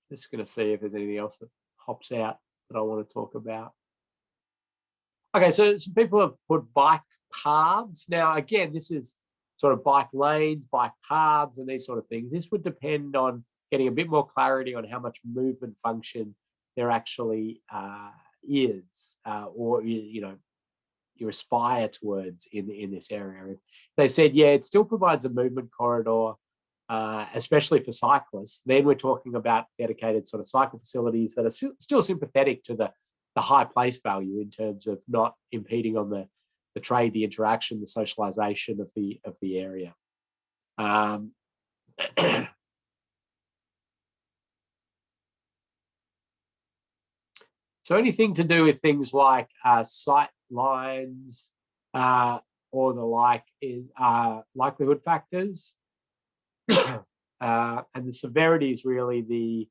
Just going to see if there's anything else that hops out that I want to talk about. Okay, so some people have put bike paths. Now, again, this is sort of bike lanes, bike paths, and these sort of things. This would depend on getting a bit more clarity on how much movement function there actually is, or you know, you aspire towards in this area. They said, yeah, it still provides a movement corridor, especially for cyclists. Then we're talking about dedicated sort of cycle facilities that are still sympathetic to the high place value in terms of not impeding on the trade, the interaction, the socialization of the area. So anything to do with things like sight lines or the like is likelihood factors. And the severity is really the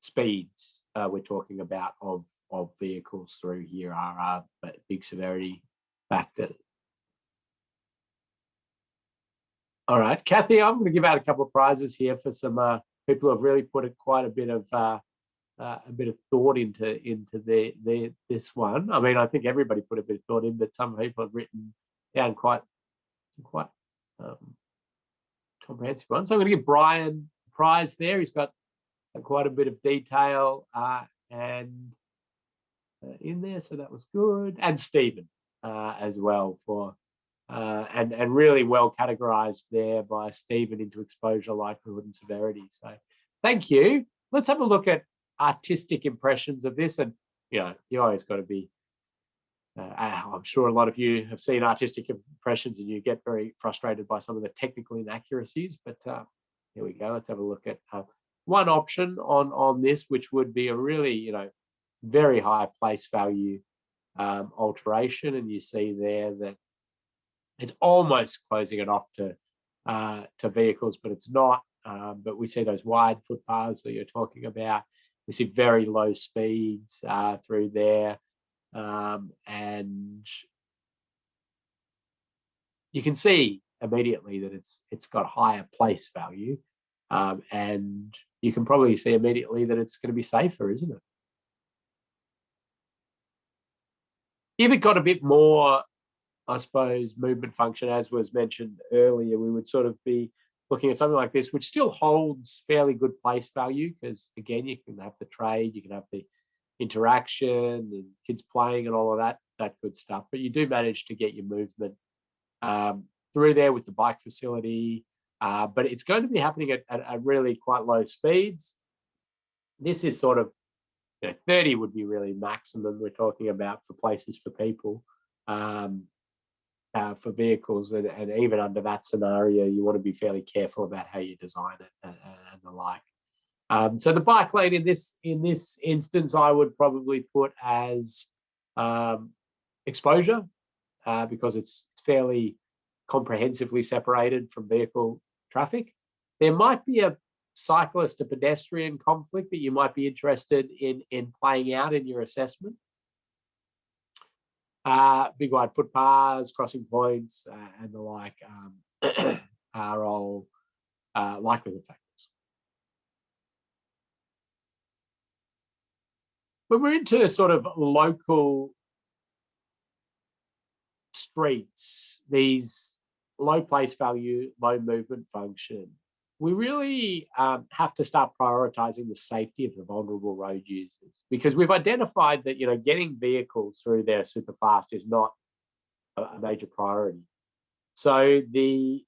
speeds we're talking about of vehicles through here are big severity factors. All right, Kathy, I'm going to give out a couple of prizes here for some people who have really put quite a bit of thought into this one. I mean, I think everybody put a bit of thought in, but some people have written down quite comprehensive ones. So I'm going to give Brian a prize there. He's got quite a bit of detail and in there, so that was good. And Stephen as well for and really well categorized there by Stephen into exposure, likelihood, and severity. So thank you. Let's have a look at artistic impressions of this. And you know, you always got to be. I'm sure a lot of you have seen artistic impressions and you get very frustrated by some of the technical inaccuracies. But here we go. Let's have a look at one option on this, which would be a really, you know, very high place value alteration. And you see there that it's almost closing it off to vehicles, but it's not. But we see those wide footpaths that you're talking about. We see very low speeds through there. And you can see immediately that it's got higher place value. And you can probably see immediately that it's going to be safer, isn't it? If it got a bit more, I suppose, movement function, as was mentioned earlier, we would sort of be looking at something like this, which still holds fairly good place value, because again, you can have the trade, you can have the interaction and kids playing and all of that good stuff, but you do manage to get your movement through there with the bike facility, but it's going to be happening at really quite low speeds. This is sort of, you know, 30 would be really maximum we're talking about for places for people. for vehicles, and even under that scenario, you want to be fairly careful about how you design it and the like. So the bike lane in this instance, I would probably put as exposure, because it's fairly comprehensively separated from vehicle traffic. There might be a cyclist to pedestrian conflict that you might be interested in playing out in your assessment. Big wide footpaths, crossing points, and the like are all likelihood factors. When we're into sort of local streets, these low place value, low movement function, we really have to start prioritizing the safety of the vulnerable road users, because we've identified that, getting vehicles through there super fast is not a major priority. So the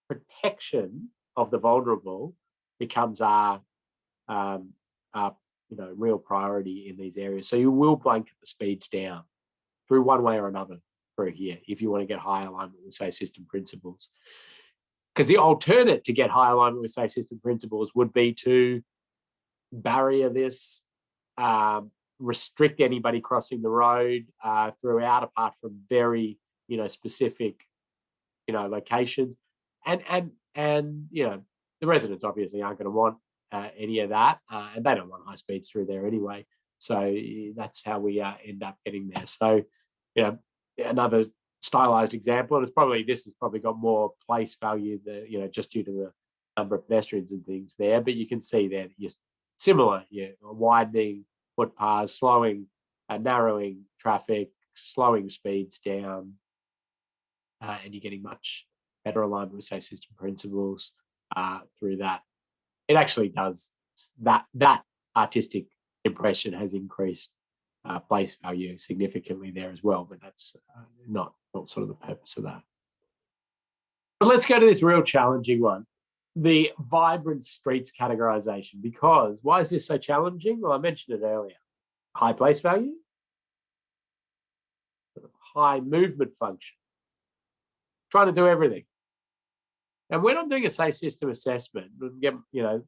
protection of the vulnerable becomes our real priority in these areas. So you will blanket the speeds down through one way or another through here if you want to get high alignment with safe system principles. Because the alternate to get high alignment with safe system principles would be to barrier this, restrict anybody crossing the road throughout, apart from very, specific, locations, and the residents obviously aren't going to want any of that, and they don't want high speeds through there anyway. So that's how we end up getting there. So, another stylized example, and this has probably got more place value, just due to the number of pedestrians and things there. But you can see there, similar, widening footpaths, slowing, narrowing traffic, slowing speeds down, and you're getting much better alignment with safe system principles through that. It actually does that artistic impression has increased place value significantly there as well, but that's not sort of the purpose of that. But let's go to this real challenging one, the vibrant streets categorization. Because why is this so challenging? Well, I mentioned it earlier. High place value, high movement function, trying to do everything. And when I'm doing a safe system assessment, we get the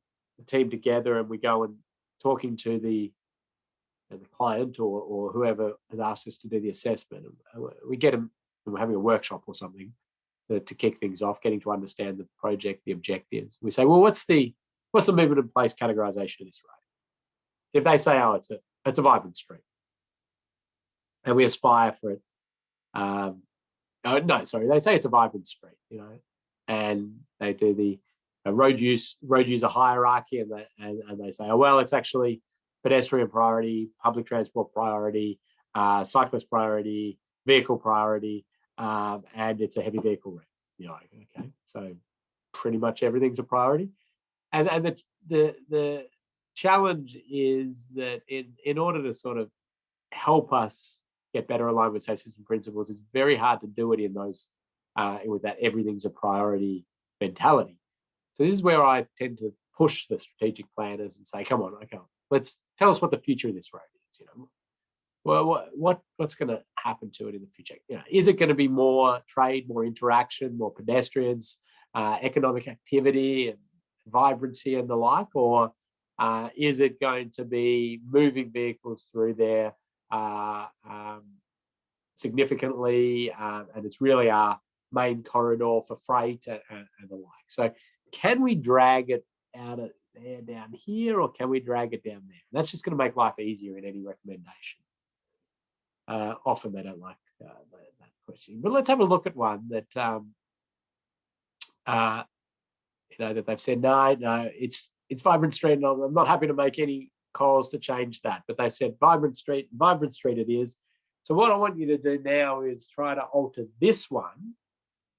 team together and we go and talking to the client or whoever has asked us to do the assessment. We get them, and we're having a workshop or something to kick things off, getting to understand the project, the objectives. We say, well, what's the movement and place categorization of this road? If they say, oh, it's a vibrant street, and we aspire for it. They say it's a vibrant street, and they do the road user hierarchy, and they say, oh, well, it's actually pedestrian priority, public transport priority, cyclist priority, vehicle priority, and it's a heavy vehicle route. Okay, so pretty much everything's a priority. And the challenge is that in order to sort of help us get better aligned with safe system principles, it's very hard to do it in those with that everything's a priority mentality. So this is where I tend to push the strategic planners and say, come on, okay, let's tell us what the future of this road is. Well, what's going to happen to it in the future? Is it going to be more trade, more interaction, more pedestrians, economic activity and vibrancy and the like, or is it going to be moving vehicles through there significantly, and it's really our main corridor for freight and the like? So can we drag it out of there down here, or can we drag it down there? That's just going to make life easier in any recommendation. Often they don't like that question, but let's have a look at one that that they've said no, it's vibrant street, and I'm not happy to make any calls to change that, but they said vibrant street it is. So what I want you to do now is try to alter this one,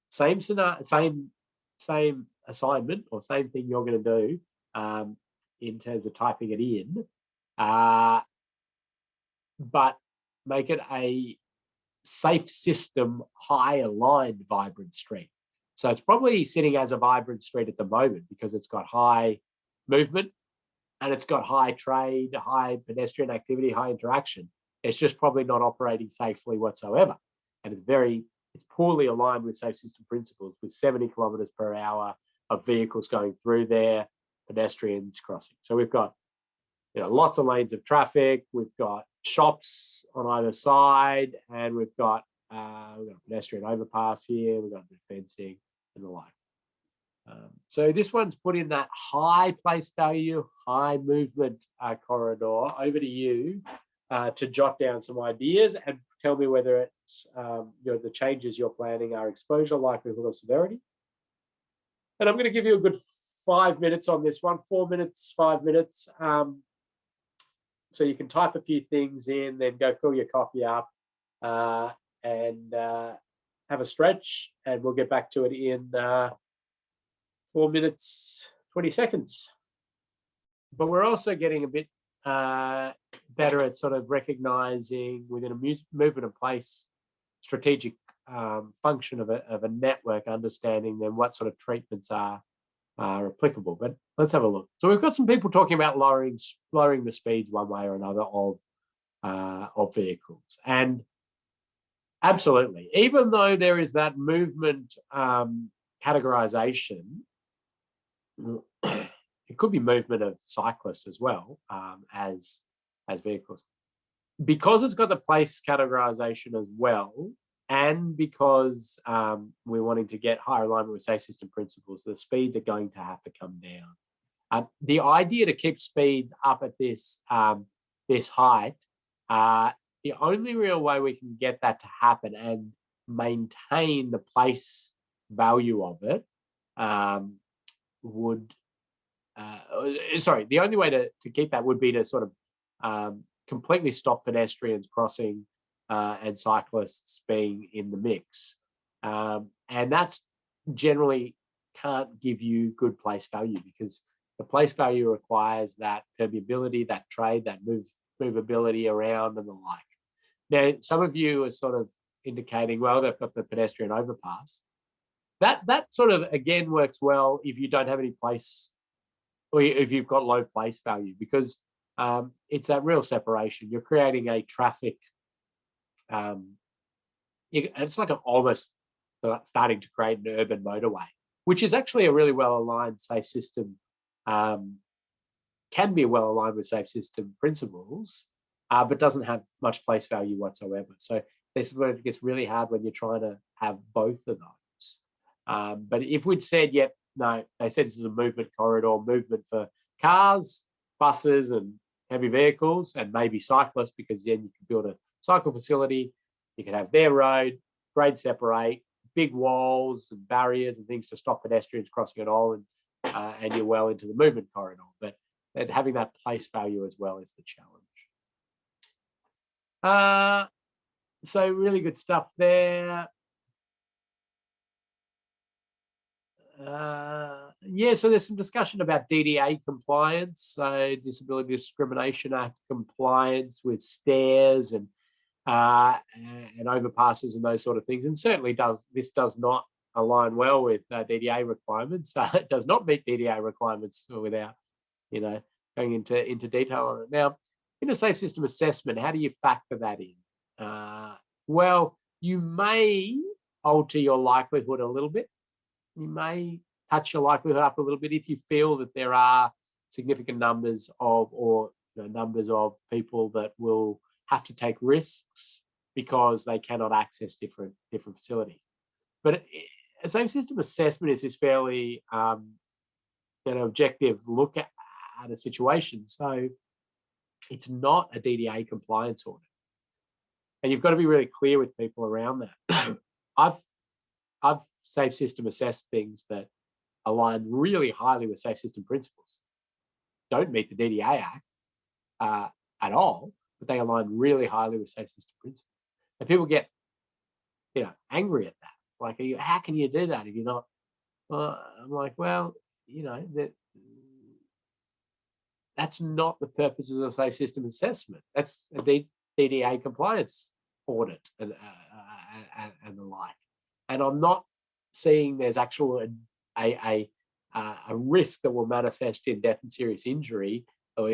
same scenario, same assignment, or same thing you're going to do in terms of typing it in, but make it a safe system, high aligned vibrant street. So it's probably sitting as a vibrant street at the moment because it's got high movement and it's got high trade, high pedestrian activity, high interaction. It's just probably not operating safely whatsoever. And it's it's poorly aligned with safe system principles, with 70 kilometers per hour of vehicles going through there, pedestrians crossing. So we've got, you know, lots of lanes of traffic. We've got shops on either side, and we've got a pedestrian overpass here. We've got the fencing and the like. So this one's put in that high place value, high movement corridor. Over to you to jot down some ideas and tell me whether it's you know, the changes you're planning are exposure, likelihood, or severity. And I'm going to give you a good 5 minutes on this one, 4 minutes, 5 minutes. So you can type a few things in, then go fill your coffee up and have a stretch, and we'll get back to it in 4 minutes, 20 seconds. But we're also getting a bit better at sort of recognizing within a movement and place strategic function of a network, understanding then what sort of treatments are applicable. But let's have a look. So we've got some people talking about lowering the speeds one way or another of vehicles. And absolutely, even though there is that movement categorization, it could be movement of cyclists as well as vehicles. Because it's got the place categorization as well, and because we're wanting to get higher alignment with safe system principles, the speeds are going to have to come down. The idea to keep speeds up at this this height, the only real way we can get that to happen and maintain the place value of it the only way to keep that would be to sort of completely stop pedestrians crossing and cyclists being in the mix. And that's generally can't give you good place value, because the place value requires that permeability, that trade, that movability around and the like. Now, some of you are sort of indicating, well, they've got the pedestrian overpass. That sort of, again, works well if you don't have any place, or if you've got low place value, because it's that real separation. You're creating a traffic, it's like almost starting to create an urban motorway, which is actually a really well-aligned safe system, can be well aligned with safe system principles, but doesn't have much place value whatsoever. So this is where it gets really hard when you're trying to have both of those. But if we'd said, yep, no, they said this is a movement corridor, movement for cars, buses and heavy vehicles, and maybe cyclists, because then you can build a cycle facility, you can have their road, grade separate, big walls and barriers and things to stop pedestrians crossing it all, and you're well into the movement corridor. But having that place value as well is the challenge. So really good stuff there. Yeah, so there's some discussion about DDA compliance, so Disability Discrimination Act compliance with stairs and overpasses and those sort of things, and certainly this does not align well with DDA requirements. It does not meet DDA requirements without, you know, going into detail on it. Now, in a safe system assessment, how do you factor that in? Well, you may alter your likelihood a little bit. You may touch your likelihood up a little bit if you feel that there are significant numbers of, or numbers of people that will have to take risks because they cannot access different facilities. But a safe system assessment is this fairly an objective look at a situation. So it's not a DDA compliance audit. And you've got to be really clear with people around that. I've safe system assessed things that align really highly with safe system principles. Don't meet the DDA Act at all, but they align really highly with safe system principles. And people get, angry at that. Like, how can you do that if you're not? Well, I'm like, well, that's not the purposes of safe system assessment. That's a DDA compliance audit and the like. And I'm not seeing there's actual a risk that will manifest in death and serious injury, or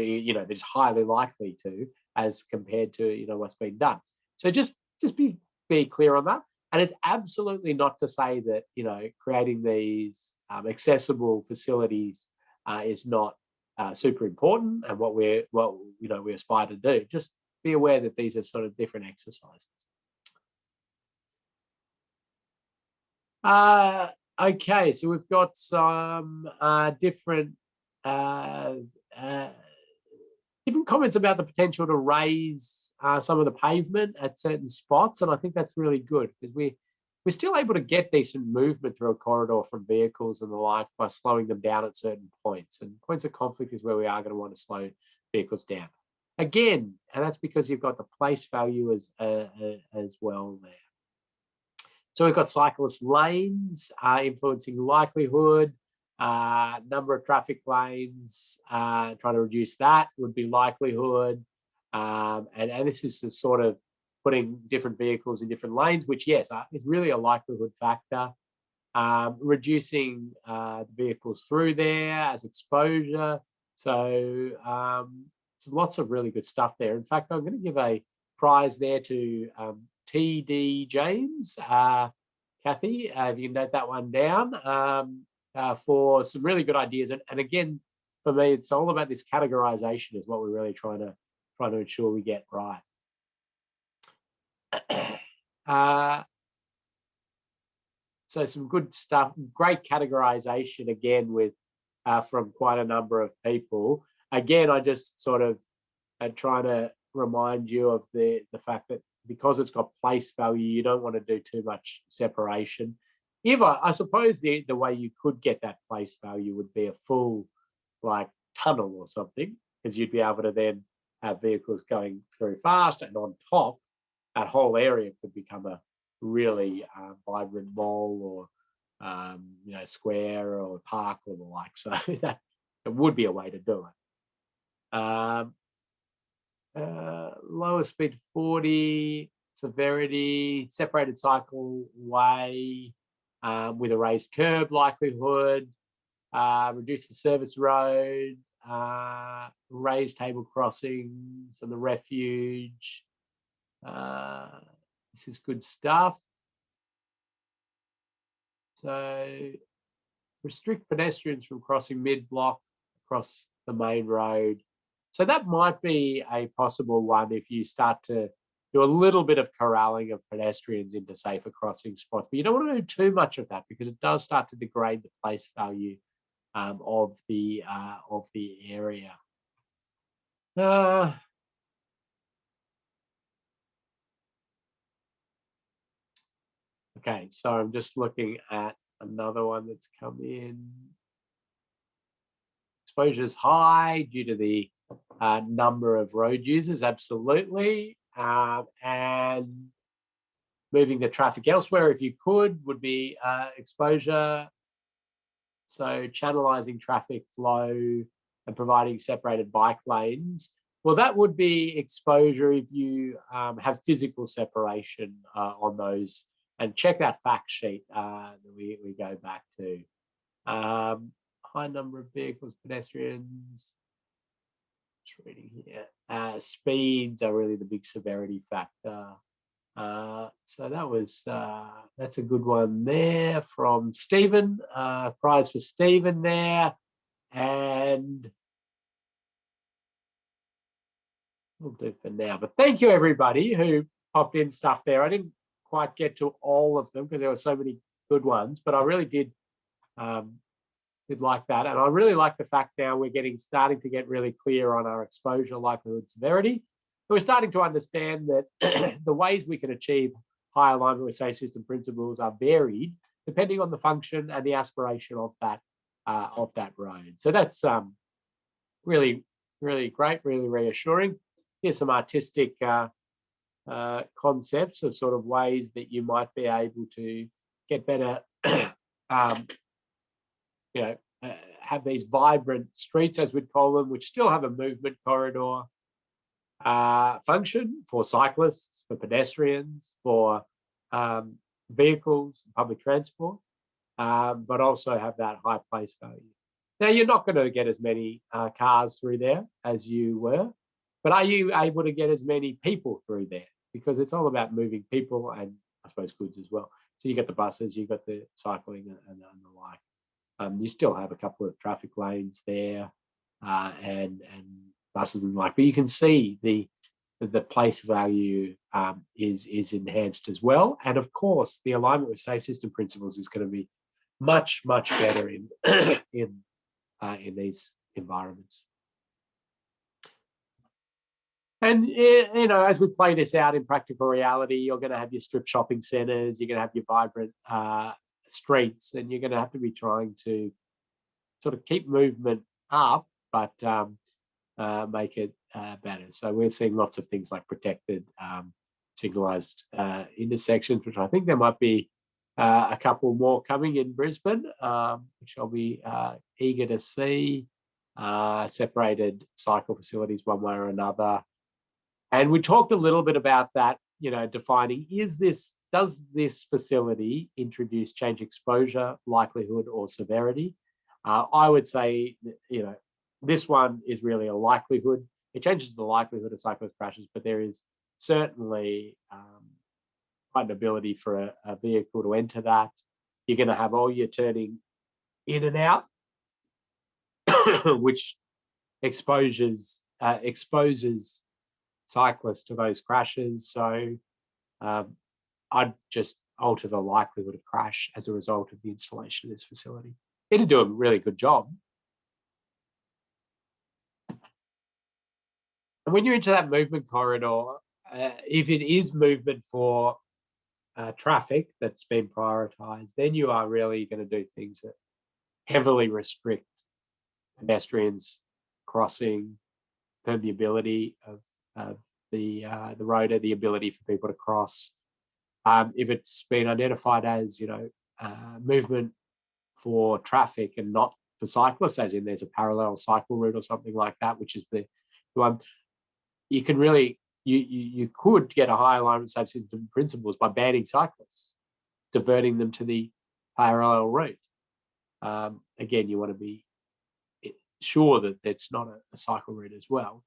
that's highly likely to, as compared to what's been done. So just be clear on that. And it's absolutely not to say that, you know, creating these accessible facilities is not super important and what we aspire to do. Just be aware that these are sort of different exercises. Okay, so we've got some different comments about the potential to raise some of the pavement at certain spots, and I think that's really good because we're still able to get decent movement through a corridor from vehicles and the like by slowing them down at certain points. And points of conflict is where we are going to want to slow vehicles down. Again, and that's because you've got the place value as well there. So we've got cyclist lanes influencing likelihood, number of traffic lanes, trying to reduce that would be likelihood. And this is sort of putting different vehicles in different lanes, which, yes, is really a likelihood factor. Reducing the vehicles through there as exposure. So lots of really good stuff there. In fact, I'm going to give a prize there to TD James, Kathy, if you can note that one down, for some really good ideas. And again, for me, it's all about this categorization is what we're really trying to ensure we get right. So some good stuff, great categorization again with from quite a number of people. Again, I just sort of trying to remind you of the fact that because it's got place value, you don't want to do too much separation. If I suppose the way you could get that place value would be a full like tunnel or something, because you'd be able to then have vehicles going through fast, and on top, that whole area could become a really vibrant mall or square or park or the like. So that it would be a way to do it. Lower speed 40, severity, separated cycle way with a raised curb likelihood, reduce the service road, raised table crossings and the refuge. This is good stuff. So restrict pedestrians from crossing mid-block across the main road. So that might be a possible one if you start to do a little bit of corralling of pedestrians into safer crossing spots. But you don't want to do too much of that because it does start to degrade the place value of the area. Okay, so I'm just looking at another one that's come in. Exposure is high due to the number of road users, absolutely. And moving the traffic elsewhere, if you could, would be exposure. So channelizing traffic flow and providing separated bike lanes. Well, that would be exposure if you have physical separation on those. And check that fact sheet that we go back to. High number of vehicles, pedestrians. Just reading here. Speeds are really the big severity factor. So that was that's a good one there from Stephen. Prize for Stephen there, and we'll do for now. But thank you everybody who popped in stuff there. I didn't quite get to all of them because there were so many good ones, but I really did like that, and I really like the fact now we're starting to get really clear on our exposure, likelihood, severity. We're starting to understand that the ways we can achieve high alignment with safe system principles are varied depending on the function and the aspiration of that road. So that's really, really great, really reassuring. Here's some artistic concepts of sort of ways that you might be able to get better, have these vibrant streets, as we'd call them, which still have a movement corridor function for cyclists, for pedestrians, for vehicles, public transport, but also have that high place value. Now, you're not going to get as many cars through there as you were, but are you able to get as many people through there? Because it's all about moving people and I suppose, goods as well. So you got the buses, you got the cycling and the like. You still have a couple of traffic lanes there and buses and the like, but you can see the place value is enhanced as well. And of course, the alignment with safe system principles is going to be much better in in these environments. And you know, as we play this out in practical reality, you're going to have your strip shopping centres, you're going to have your vibrant streets, and you're going to have to be trying to sort of keep movement up, but make it better. So we're seeing lots of things like protected signalised intersections, which I think there might be a couple more coming in Brisbane, which I'll be eager to see. Separated cycle facilities one way or another. And we talked a little bit about that, you know, defining, does this facility introduce change exposure, likelihood, or severity? I would say, you know, this one is really a likelihood. It changes the likelihood of cyclist crashes, but there is certainly quite an ability for a vehicle to enter that. You're going to have all your turning in and out, which exposes cyclists to those crashes. So I'd just alter the likelihood of crash as a result of the installation of this facility. It'd do a really good job. And when you're into that movement corridor, if it is movement for traffic that's been prioritised, then you are really going to do things that heavily restrict pedestrians crossing, permeability of the road, or the ability for people to cross. If it's been identified as, you know, movement for traffic and not for cyclists, as in there's a parallel cycle route or something like that, which is the one, you can really, you could get a high alignment safe system principles by banning cyclists, diverting them to the parallel route. Again, you want to be sure that it's not a cycle route as well.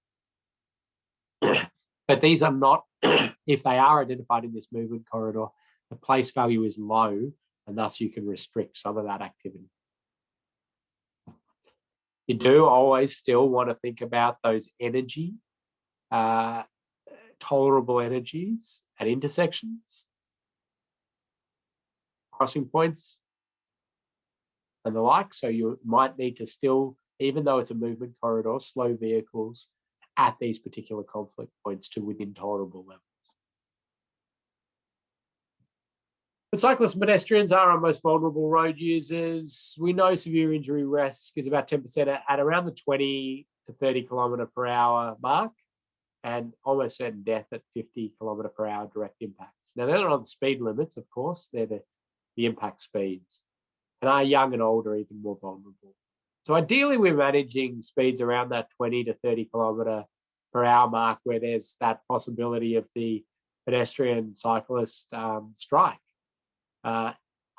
But these are not, if they are identified in this movement corridor, the place value is low, and thus you can restrict some of that activity. You do always still want to think about those energy, tolerable energies at intersections, crossing points, and the like. So you might need to still, even though it's a movement corridor, slow vehicles at these particular conflict points to within tolerable levels. But cyclists and pedestrians are our most vulnerable road users. We know severe injury risk is about 10% at around the 20 to 30 kilometre per hour mark, and almost certain death at 50 kilometre per hour direct impacts. Now, they're not on speed limits, of course, they're the impact speeds. And our young and old are even more vulnerable. So ideally, we're managing speeds around that 20 to 30 kilometre per hour mark, where there's that possibility of the pedestrian cyclist strike.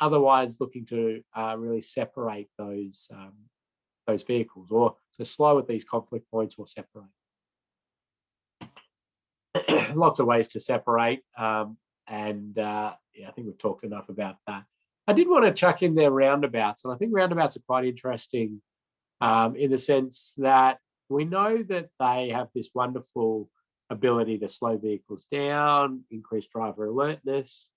Otherwise, looking to really separate those vehicles, or to slow at these conflict points or separate. Lots of ways to separate, and yeah, I think we've talked enough about that. I did want to chuck in there roundabouts, and I think roundabouts are quite interesting in the sense that we know that they have this wonderful ability to slow vehicles down, increase driver alertness,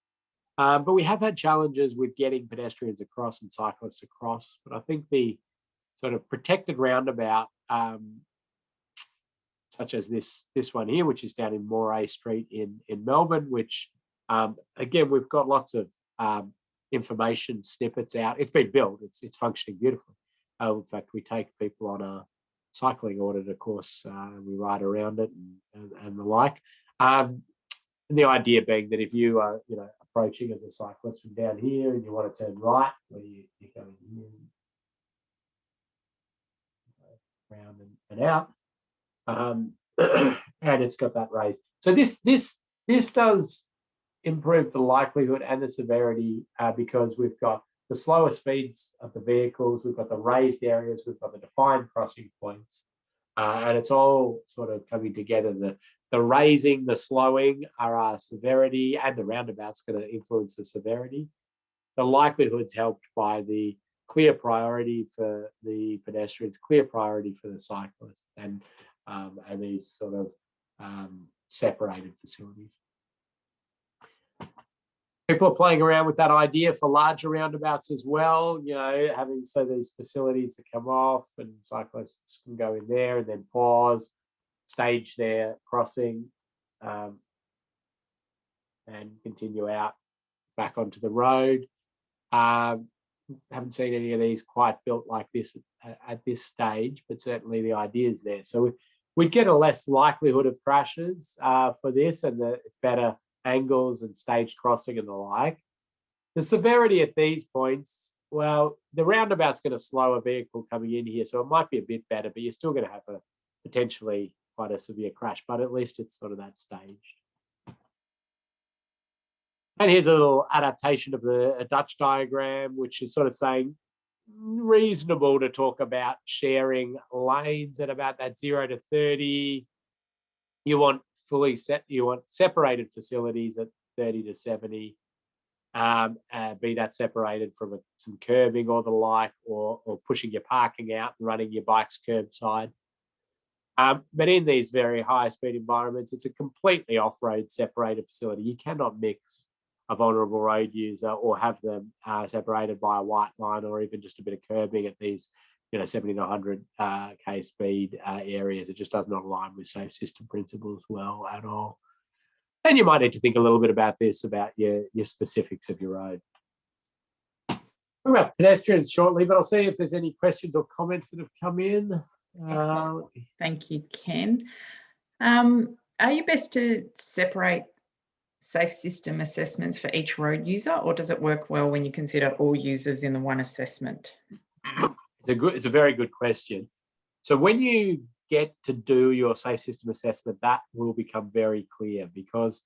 but we have had challenges with getting pedestrians across and cyclists across. But I think the sort of protected roundabout, such as this one here, which is down in Moray Street in Melbourne, which again, we've got lots of information snippets out. It's been built, it's functioning beautifully. In fact, we take people on a cycling audit course, we ride around it and the like. And the idea being that if you are, you know, approaching as a cyclist from down here and you want to turn right, where you're going here, around and out, and it's got that raise. So this does improve the likelihood and the severity because we've got the slower speeds of the vehicles, we've got the raised areas, we've got the defined crossing points, and it's all sort of coming together. The raising, the slowing are our severity, and the roundabout's going to influence the severity. The likelihood's helped by the clear priority for the pedestrians, clear priority for the cyclists, and these sort of separated facilities. People are playing around with that idea for larger roundabouts as well, you know, having these facilities that come off and cyclists can go in there and then pause, stage their crossing, and continue out back onto the road. Haven't seen any of these quite built like this at this stage, but certainly the idea is there. So we'd get a less likelihood of crashes for this, and the better angles and staged crossing and the like. The severity at these points, well, the roundabout's going to slow a vehicle coming in here, so it might be a bit better, but you're still going to have a potentially quite a severe crash, but at least it's sort of that staged. And here's a little adaptation of a Dutch diagram, which is sort of saying reasonable to talk about sharing lanes at about that 0 to 30. You want separated facilities at 30 to 70. Be that separated from some curbing or the like, or pushing your parking out and running your bikes curbside. But in these very high speed environments, it's a completely off-road separated facility. You cannot mix a vulnerable road user or have them separated by a white line or even just a bit of curbing at these, 70 to 100 k speed areas. It just does not align with safe system principles well at all. And you might need to think a little bit about this, about your specifics of your road. We're about pedestrians shortly, but I'll see if there's any questions or comments that have come in. Thank you, Ken. Are you best to separate safe system assessments for each road user, or does it work well when you consider all users in the one assessment? It's a very good question. So when you get to do your safe system assessment, that will become very clear, because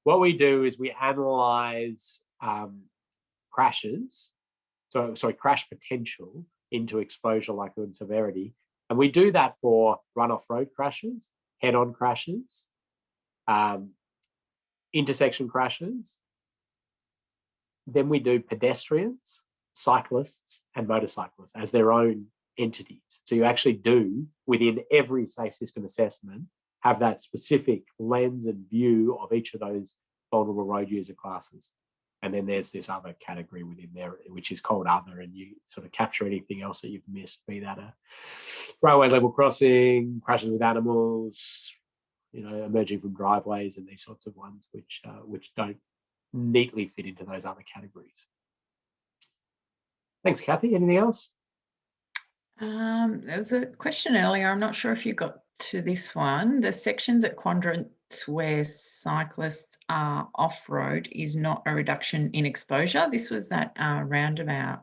what we do is we analyze crashes, crash potential into exposure likelihood and severity. And we do that for run-off road crashes, head-on crashes, intersection crashes. Then we do pedestrians, cyclists, and motorcyclists as their own entities. So you actually do, within every safe system assessment, have that specific lens and view of each of those vulnerable road user classes. And then there's this other category within there, which is called other, and you sort of capture anything else that you've missed, be that a railway level crossing, crashes with animals, emerging from driveways, and these sorts of ones which don't neatly fit into those other categories. Thanks, Kathy. Anything else? There was a question earlier. I'm not sure if you got to this one. The sections at quadrants where cyclists are off-road is not a reduction in exposure. This was that roundabout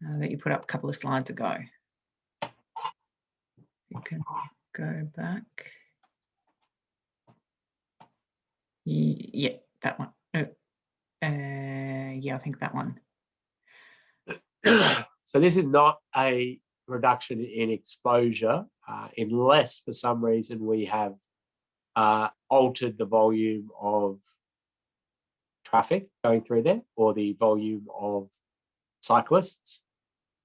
that you put up a couple of slides ago. You can go back. Yeah, that one. Yeah, I think that one. So this is not a reduction in exposure unless for some reason we have altered the volume of traffic going through there, or the volume of cyclists,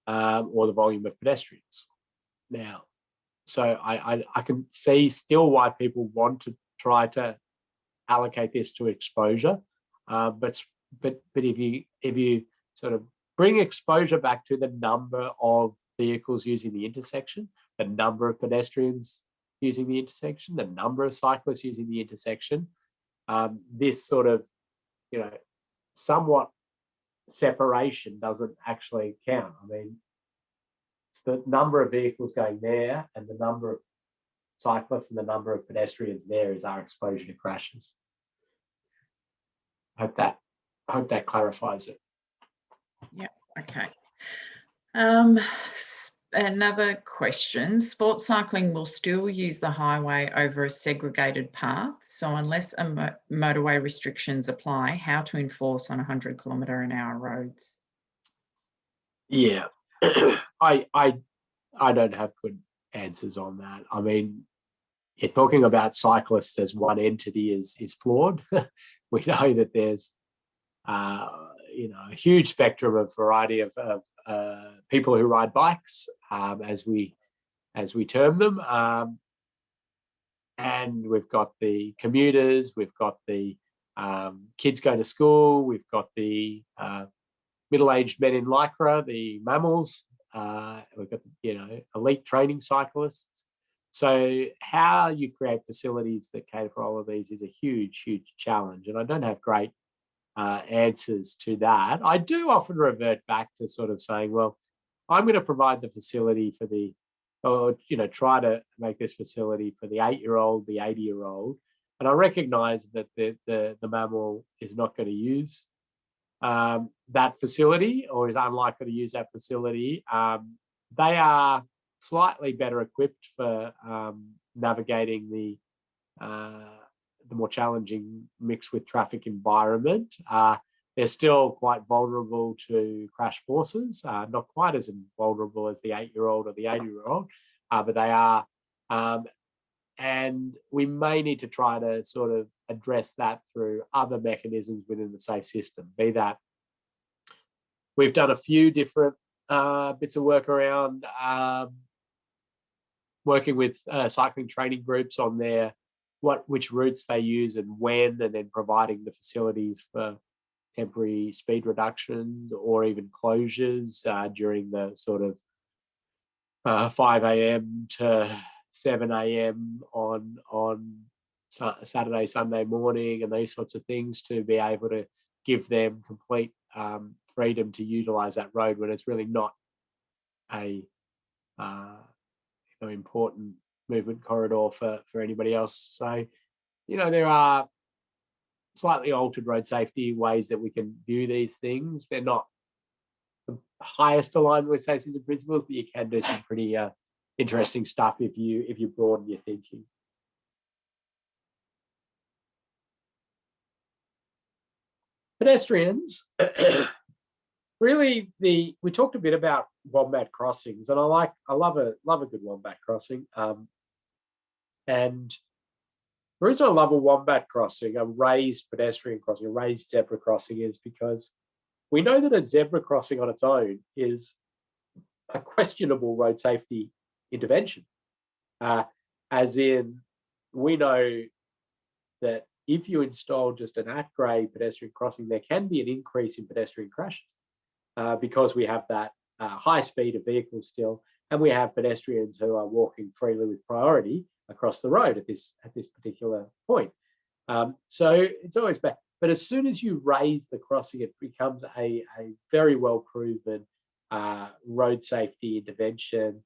or the volume of pedestrians. Now, so I can see still why people want to try to allocate this to exposure, but if you sort of bring exposure back to the number of vehicles using the intersection, the number of pedestrians using the intersection, the number of cyclists using the intersection, this sort of, somewhat separation doesn't actually count. I mean, it's the number of vehicles going there and the number of cyclists and the number of pedestrians there is our exposure to crashes. I hope that clarifies it. Yeah, okay. Another question. Sports cycling will still use the highway over a segregated path. So unless motorway restrictions apply, how to enforce on 100km/h roads? Yeah, I don't have good answers on that. I mean, talking about cyclists as one entity is flawed. We know that there's a huge spectrum of variety of people who ride bikes, as we term them, and we've got the commuters, we've got the kids going to school, we've got the middle-aged men in lycra, the mammals, we've got elite training cyclists. So how you create facilities that cater for all of these is a huge challenge, and I don't have great answers to that. I do often revert back to sort of saying, well, I'm going to provide the facility for try to make this facility for the 8-year-old, the 80-year-old, and I recognise that the mammal is not going to use that facility, or is unlikely to use that facility. They are slightly better equipped for navigating the more challenging mix with traffic environment. They're still quite vulnerable to crash forces, not quite as vulnerable as the 8-year-old or the 80-year-old, but they are. And we may need to try to sort of address that through other mechanisms within the safe system, be that we've done a few different bits of work around working with cycling training groups on which routes they use and when, and then providing the facilities for temporary speed reductions or even closures during the sort of 5 a.m. to 7 a.m. on Saturday, Sunday morning, and these sorts of things, to be able to give them complete freedom to utilize that road when it's really not a important movement corridor for anybody else. So, there are slightly altered road safety ways that we can view these things. They're not the highest alignment with safety and principles, but you can do some pretty interesting stuff if you broaden your thinking. Pedestrians, really, we talked a bit about wombat crossings, and I love a good wombat crossing. And the reason I love a wombat crossing, a raised pedestrian crossing, a raised zebra crossing, is because we know that a zebra crossing on its own is a questionable road safety intervention. As in, we know that if you install just an at-grade pedestrian crossing, there can be an increase in pedestrian crashes because we have that high speed of vehicles still, and we have pedestrians who are walking freely with priority across the road at this particular point. So it's always bad. But as soon as you raise the crossing, it becomes a very well proven road safety intervention.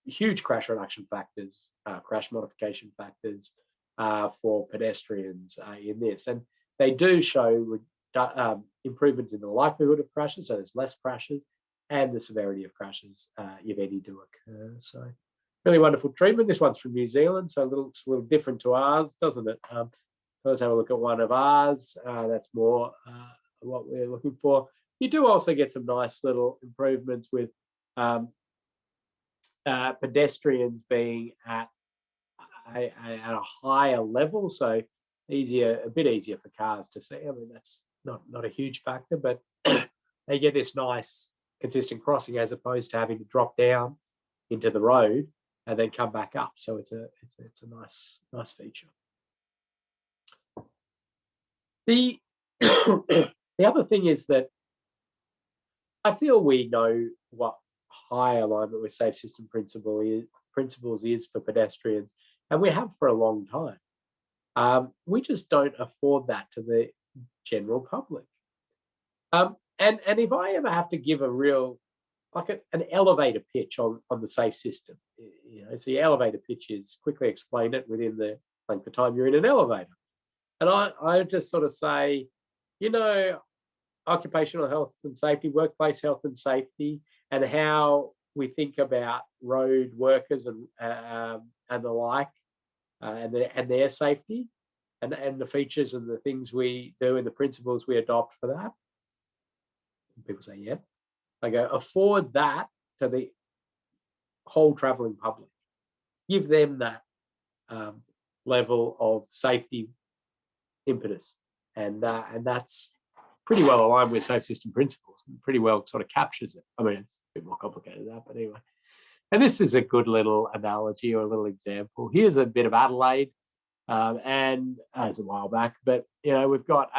Huge crash reduction factors, crash modification factors for pedestrians in this, and they do show improvements in the likelihood of crashes, so there's less crashes, and the severity of crashes, if any, do occur. So really wonderful treatment. This one's from New Zealand, so it's a little different to ours, doesn't it? Let's have a look at one of ours. That's more what we're looking for. You do also get some nice little improvements with pedestrians being at a higher level, so a bit easier for cars to see. I mean, that's not a huge factor, but they get this nice consistent crossing as opposed to having to drop down into the road and then come back up. So it's a nice feature. The other thing is that I feel we know what high alignment with safe system principles is for pedestrians, and we have for a long time. We just don't afford that to the general public. And if I ever have to give a real, like an elevator pitch on the safe system, so your elevator pitch is quickly explain it within the length of time you're in an elevator. And I just sort of say, occupational health and safety, workplace health and safety, and how we think about road workers and the like, and their safety, and the features and the things we do and the principles we adopt for that. And people say, yeah. I go, afford that to the whole travelling public. give them that level of safety impetus, and that's pretty well aligned with safe system principles, and pretty well sort of captures it. I mean, it's a bit more complicated than that, but anyway. And this is a good little analogy or a little example. Here's a bit of Adelaide, and as a while back, but we've got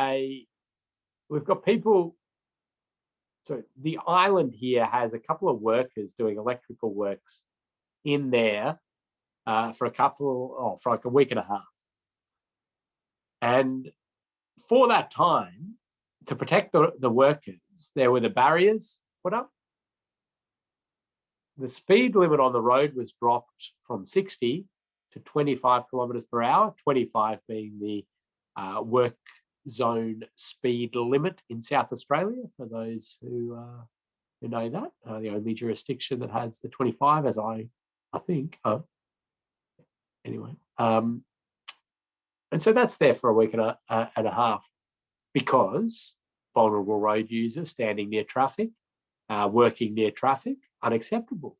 people. So the island here has a couple of workers doing electrical works in there for like a week and a half. And for that time, to protect the workers, there were the barriers put up. The speed limit on the road was dropped from 60 to 25 kilometres per hour, 25 being the work zone speed limit in South Australia, for those who know that. The only jurisdiction that has the 25, as I think. Anyway, and so that's there for a week and a half, because vulnerable road users standing near traffic, working near traffic, unacceptable.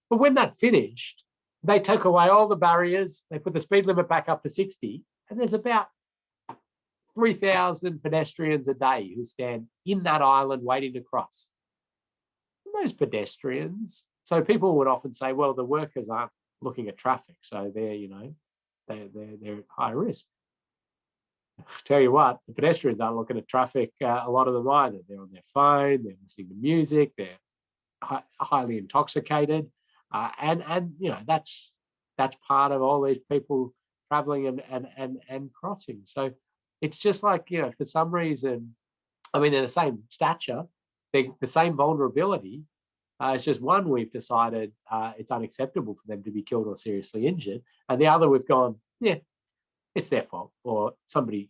But when that finished, they took away all the barriers, they put the speed limit back up to 60, and there's about 3,000 pedestrians a day who stand in that island waiting to cross. And those pedestrians, so people would often say, well, the workers aren't looking at traffic, so they're at high risk. Tell you what, the pedestrians aren't looking at traffic, a lot of them either. They're on their phone, they're listening to music, they're highly intoxicated, and that's part of all these people traveling and crossing. So it's just like, for some reason, I mean, they're the same stature, they're the same vulnerability. It's just one, we've decided it's unacceptable for them to be killed or seriously injured, and the other we've gone, yeah, it's their fault, or somebody,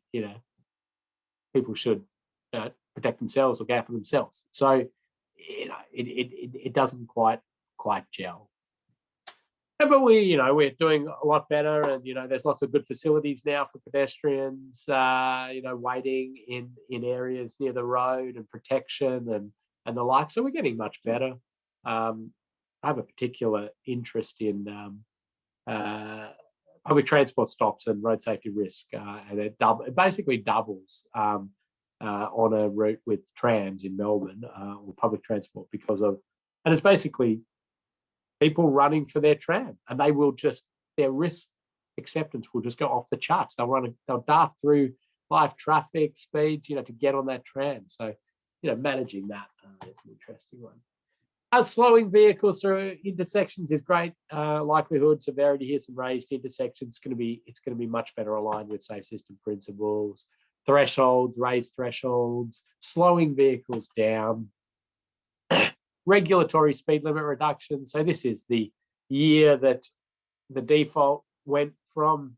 people should protect themselves or go for themselves. So, it doesn't quite gel. But we're doing a lot better, and there's lots of good facilities now for pedestrians, waiting in areas near the road, and protection and the like. So we're getting much better. I have a particular interest in public transport stops and road safety risk, and it basically doubles on a route with trams in Melbourne, or public transport, and it's basically people running for their tram, and they will their risk acceptance will just go off the charts. They'll dart through live traffic speeds, to get on that tram. So, managing that is an interesting one. Slowing vehicles through intersections is great. Likelihood, severity, here some raised intersections. It's going to be much better aligned with safe system principles. Thresholds, raised thresholds, slowing vehicles down. Regulatory speed limit reduction. So this is the year that the default went from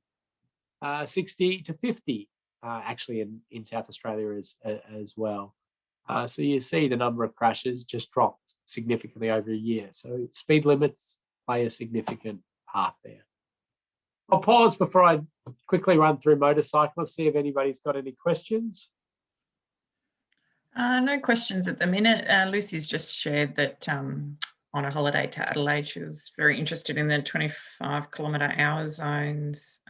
60 to 50, actually in South Australia as well. So you see the number of crashes just dropped significantly over a year. So speed limits play a significant part there. I'll pause before I quickly run through motorcyclists, see if anybody's got any questions. No questions at the minute. Lucy's just shared that on a holiday to Adelaide, she was very interested in the 25-kilometre-hour zones,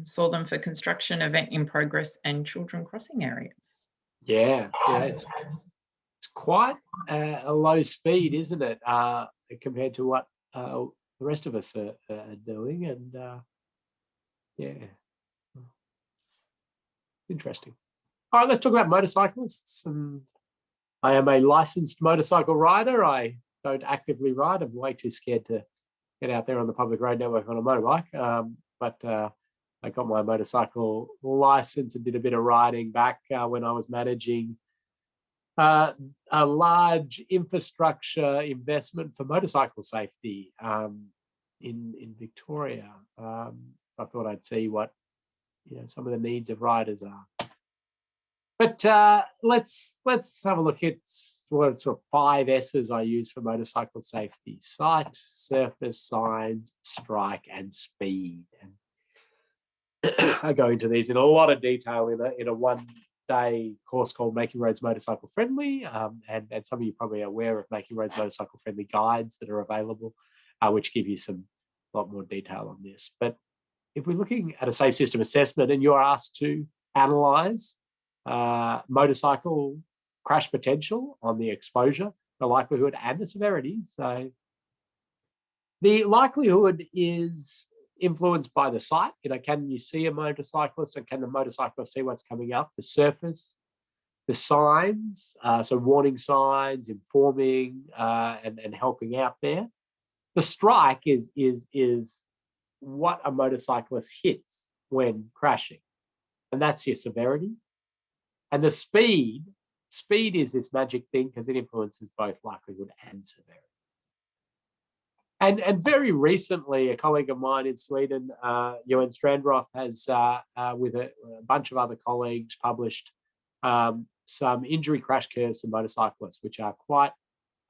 saw them for construction, event in progress, and children crossing areas. Yeah, it's quite a low speed, isn't it, compared to what the rest of us are doing, and yeah, interesting. All right, let's talk about motorcyclists. And I am a licensed motorcycle rider. I don't actively ride. I'm way too scared to get out there on the public road network on a motorbike. But I got my motorcycle license and did a bit of riding back when I was managing a large infrastructure investment for motorcycle safety in Victoria. I thought I'd see what some of the needs of riders are. But let's have a look at what sort of 5 S's I use for motorcycle safety: sight, surface, signs, strike, and speed. And I go into these in a lot of detail in a one-day course called Making Roads Motorcycle Friendly, and some of you probably are aware of Making Roads Motorcycle Friendly guides that are available, which give you some lot more detail on this. But if we're looking at a safe system assessment and you're asked to analyze motorcycle crash potential on the exposure, the likelihood and the severity. So the likelihood is influenced by the site. Can you see a motorcyclist, and can the motorcyclist see what's coming up? The surface, the signs, so warning signs, informing and helping out there. The strike is what a motorcyclist hits when crashing, and that's your severity. And the speed is this magic thing because it influences both likelihood and severity. And very recently, a colleague of mine in Sweden, Johan Strandroth, has, with a bunch of other colleagues, published some injury crash curves for motorcyclists, which are quite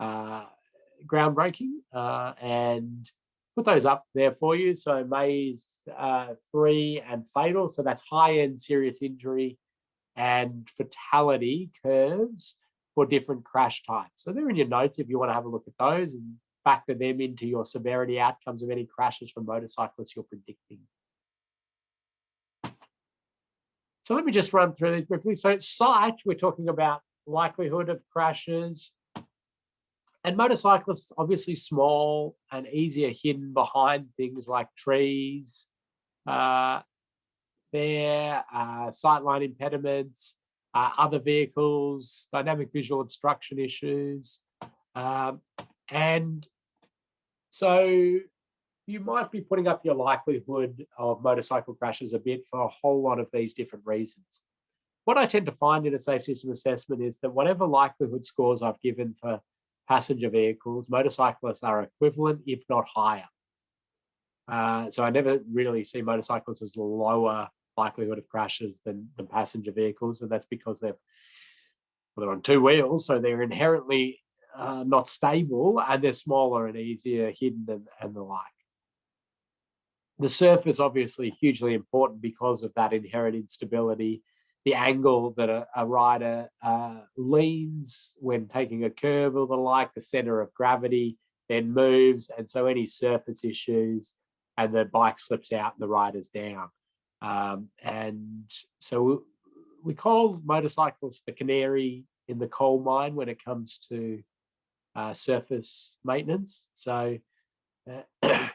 groundbreaking, and put those up there for you. So May's 3 and fatal, so that's high-end serious injury and fatality curves for different crash types. So they're in your notes if you want to have a look at those and factor them into your severity outcomes of any crashes from motorcyclists you're predicting. So let me just run through these briefly. So sight, we're talking about likelihood of crashes. And motorcyclists, obviously small and easier hidden behind things like trees, sightline impediments, other vehicles, dynamic visual obstruction issues. And so you might be putting up your likelihood of motorcycle crashes a bit for a whole lot of these different reasons. What I tend to find in a safe system assessment is that whatever likelihood scores I've given for passenger vehicles, motorcyclists are equivalent, if not higher. So I never really see motorcyclists as lower likelihood of crashes than passenger vehicles, and that's because they're on 2 wheels, so they're inherently not stable, and they're smaller and easier hidden and the like. The surface obviously hugely important because of that inherent instability, the angle that a rider leans when taking a curve or the like, the center of gravity then moves, and so any surface issues and the bike slips out and the rider's down. And so we call motorcyclists the canary in the coal mine when it comes to surface maintenance. So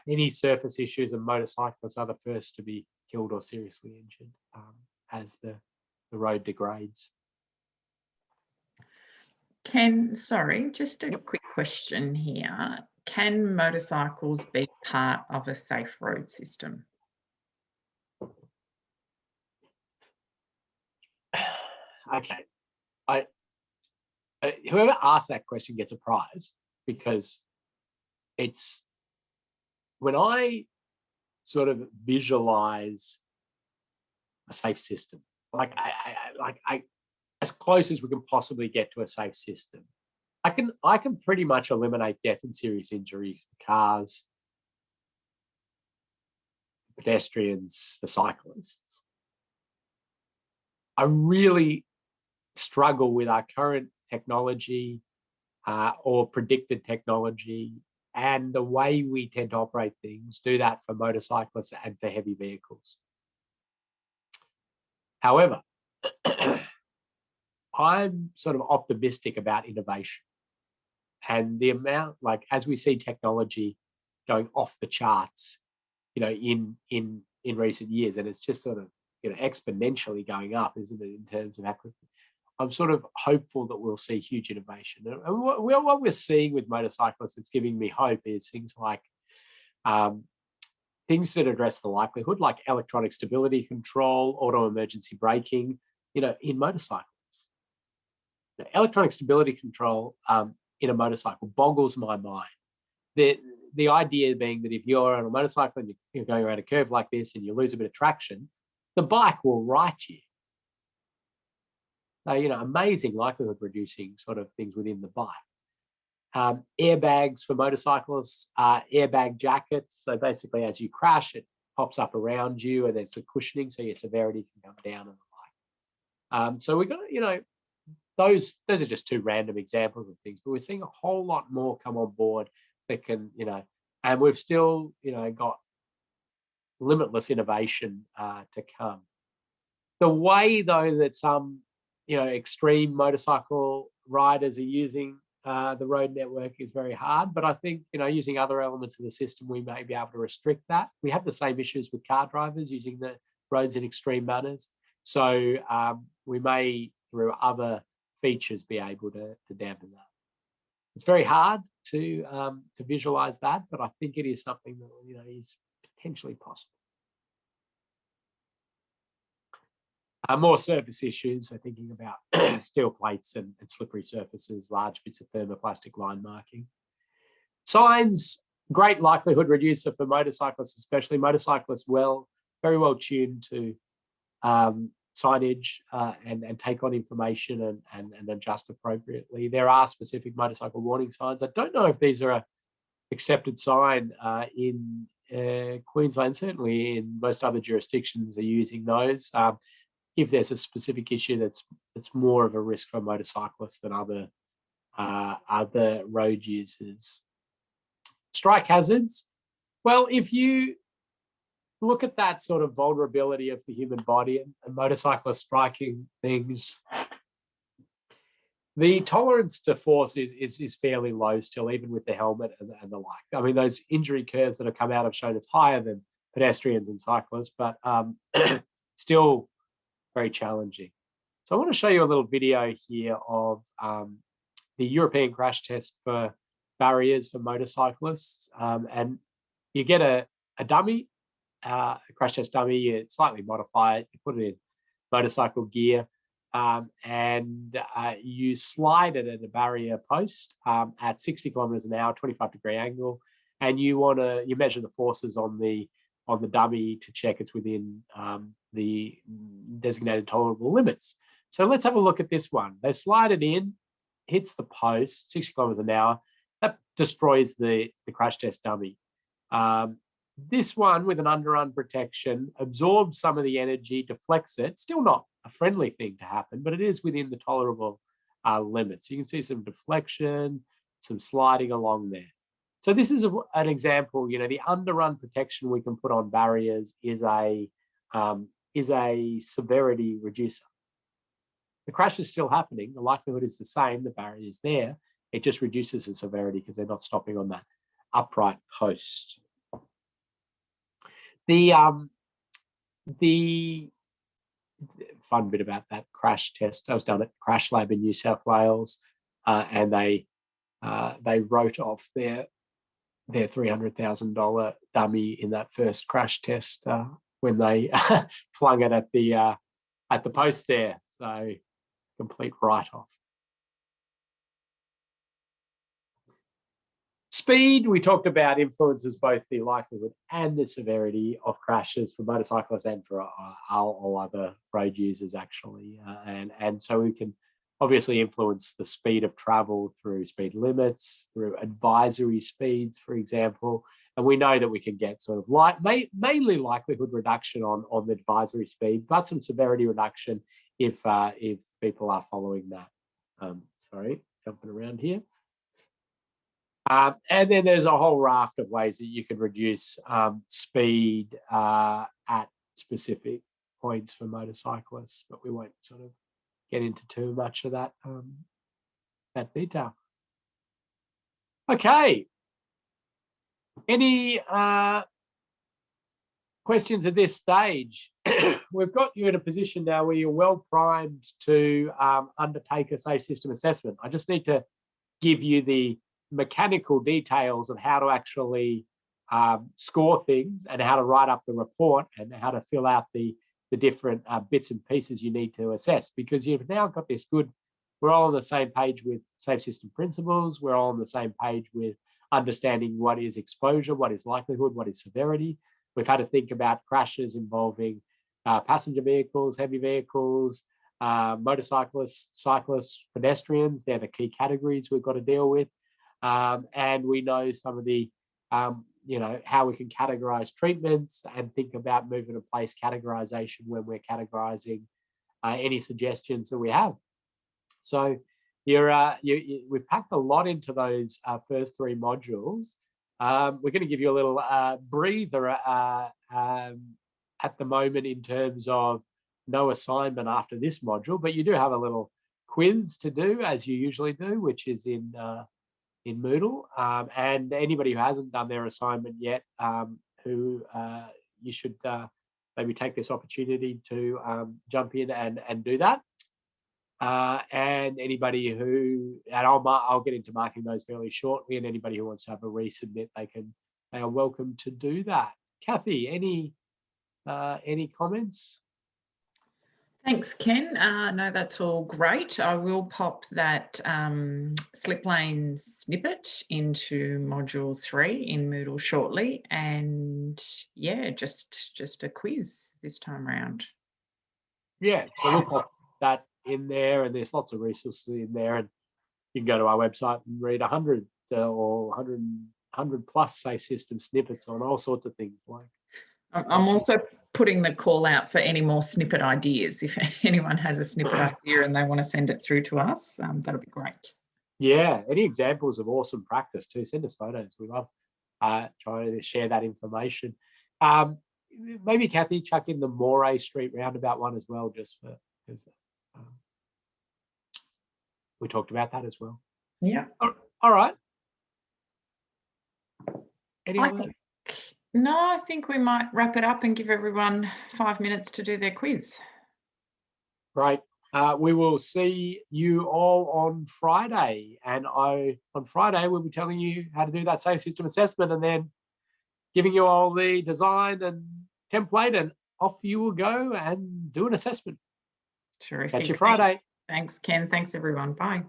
any surface issues and motorcyclists are the first to be killed or seriously injured as the road degrades. Sorry, just a quick question here. Can motorcycles be part of a safe road system? Okay. Whoever asked that question gets a prize, because it's when I sort of visualize a safe system, as close as we can possibly get to a safe system, I can pretty much eliminate death and serious injury for cars, pedestrians, for cyclists. I really struggle with our current technology or predicted technology and the way we tend to operate things, do that for motorcyclists and for heavy vehicles. However, I'm sort of optimistic about innovation and the amount, as we see technology going off the charts, in recent years, and it's just sort of exponentially going up, isn't it, in terms of accuracy? I'm sort of hopeful that we'll see huge innovation. And what we're seeing with motorcyclists that's giving me hope is things like things that address the likelihood, like electronic stability control, auto emergency braking, in motorcycles. The electronic stability control in a motorcycle boggles my mind. The idea being that if you're on a motorcycle and you're going around a curve like this and you lose a bit of traction, the bike will right you. So, amazing likelihood reducing sort of things within the bike. Airbags for motorcyclists, airbag jackets. So basically, as you crash, it pops up around you, and there's the cushioning, so your severity can come down and the like. So we've got, those are just 2 random examples of things, but we're seeing a whole lot more come on board that can, and we've still, got limitless innovation to come. The way, though, that some extreme motorcycle riders are using the road network is very hard, but I think using other elements of the system, we may be able to restrict that. We have the same issues with car drivers using the roads in extreme manners, so we may, through other features, be able to dampen that. It's very hard to visualize that, but I think it is something that is potentially possible. More surface issues, so thinking about steel plates and slippery surfaces, large bits of thermoplastic line marking. Signs, great likelihood reducer for motorcyclists, especially motorcyclists, very well tuned to signage and take on information and adjust appropriately. There are specific motorcycle warning signs. I don't know if these are an accepted sign in Queensland. Certainly in most other jurisdictions are using those. If there's a specific issue that's more of a risk for motorcyclists than other road users. Strike hazards. Well, if you look at that sort of vulnerability of the human body and motorcyclists striking things, the tolerance to force is fairly low still, even with the helmet and the like. I mean, those injury curves that have come out have shown it's higher than pedestrians and cyclists, but still very challenging. So I want to show you a little video here of the European crash test for barriers for motorcyclists. And you get a dummy, a crash test dummy, you slightly modify it, you put it in motorcycle gear, and you slide it at a barrier post at 60 kilometers an hour, 25-degree angle, and you measure the forces on the dummy to check it's within the designated tolerable limits. So let's have a look at this one. They slide it in, hits the post, 60 kilometers an hour. That destroys the crash test dummy. This one, with an underrun protection, absorbs some of the energy, deflects it. Still not a friendly thing to happen, but it is within the tolerable limits. You can see some deflection, some sliding along there. So this is an example. The underrun protection we can put on barriers is a severity reducer. The crash is still happening. The likelihood is the same. The barrier is there. It just reduces the severity because they're not stopping on that upright post. The fun bit about that crash test, I was done at Crash Lab in New South Wales, and they wrote off their $300,000 dummy in that first crash test when they flung it at the post there. So complete write-off. Speed, we talked about, influences both the likelihood and the severity of crashes for motorcyclists and for all other road users, actually. And so we can obviously influence the speed of travel through speed limits, through advisory speeds, for example. And we know that we can get sort of mainly likelihood reduction on the advisory speeds, but some severity reduction if people are following that. Sorry, jumping around here. And then there's a whole raft of ways that you can reduce speed at specific points for motorcyclists, but we won't sort of get into too much of that detail. Okay. Any questions at this stage? We've got you in a position now where you're well primed to undertake a safe system assessment. I just need to give you the mechanical details of how to actually score things and how to write up the report and how to fill out the different bits and pieces you need to assess, because you've now got this good, we're all on the same page with safe system principles, we're all on the same page with understanding what is exposure, what is likelihood, what is severity. We've had to think about crashes involving passenger vehicles, heavy vehicles, motorcyclists, cyclists, pedestrians. They're the key categories we've got to deal with. And we know some of the, how we can categorize treatments and think about moving in place categorization when we're categorizing any suggestions that we have. So we've packed a lot into those first three modules. We're going to give you a little breather at the moment in terms of no assignment after this module, but you do have a little quiz to do, as you usually do, which is in Moodle. And anybody who hasn't done their assignment yet, you should maybe take this opportunity to jump in and do that. And anybody who, and I'll get into marking those fairly shortly, and anybody who wants to have a resubmit, they are welcome to do that. Kathy, any comments? Thanks, Ken. No, that's all great. I will pop that slip lane snippet into module 3 in Moodle shortly. And yeah, just a quiz this time around. Yeah, so we'll pop that in there, and there's lots of resources in there, and you can go to our website and read 100 or 100 plus safe system snippets on all sorts of things. Like, I'm also putting the call out for any more snippet ideas. If anyone has a snippet idea and they want to send it through to us, that'll be great. Yeah, any examples of awesome practice too, send us photos. We love trying to share that information. Maybe Kathy, chuck in the Moray Street roundabout one as well, just for because we talked about that as well. Yeah. All right. I think we might wrap it up and give everyone 5 minutes to do their quiz. Great. We will see you all on Friday, and on Friday we'll be telling you how to do that safe system assessment, and then giving you all the design and template, and off you will go and do an assessment. Terrific. Catch you Friday. Thanks, Ken. Thanks, everyone. Bye.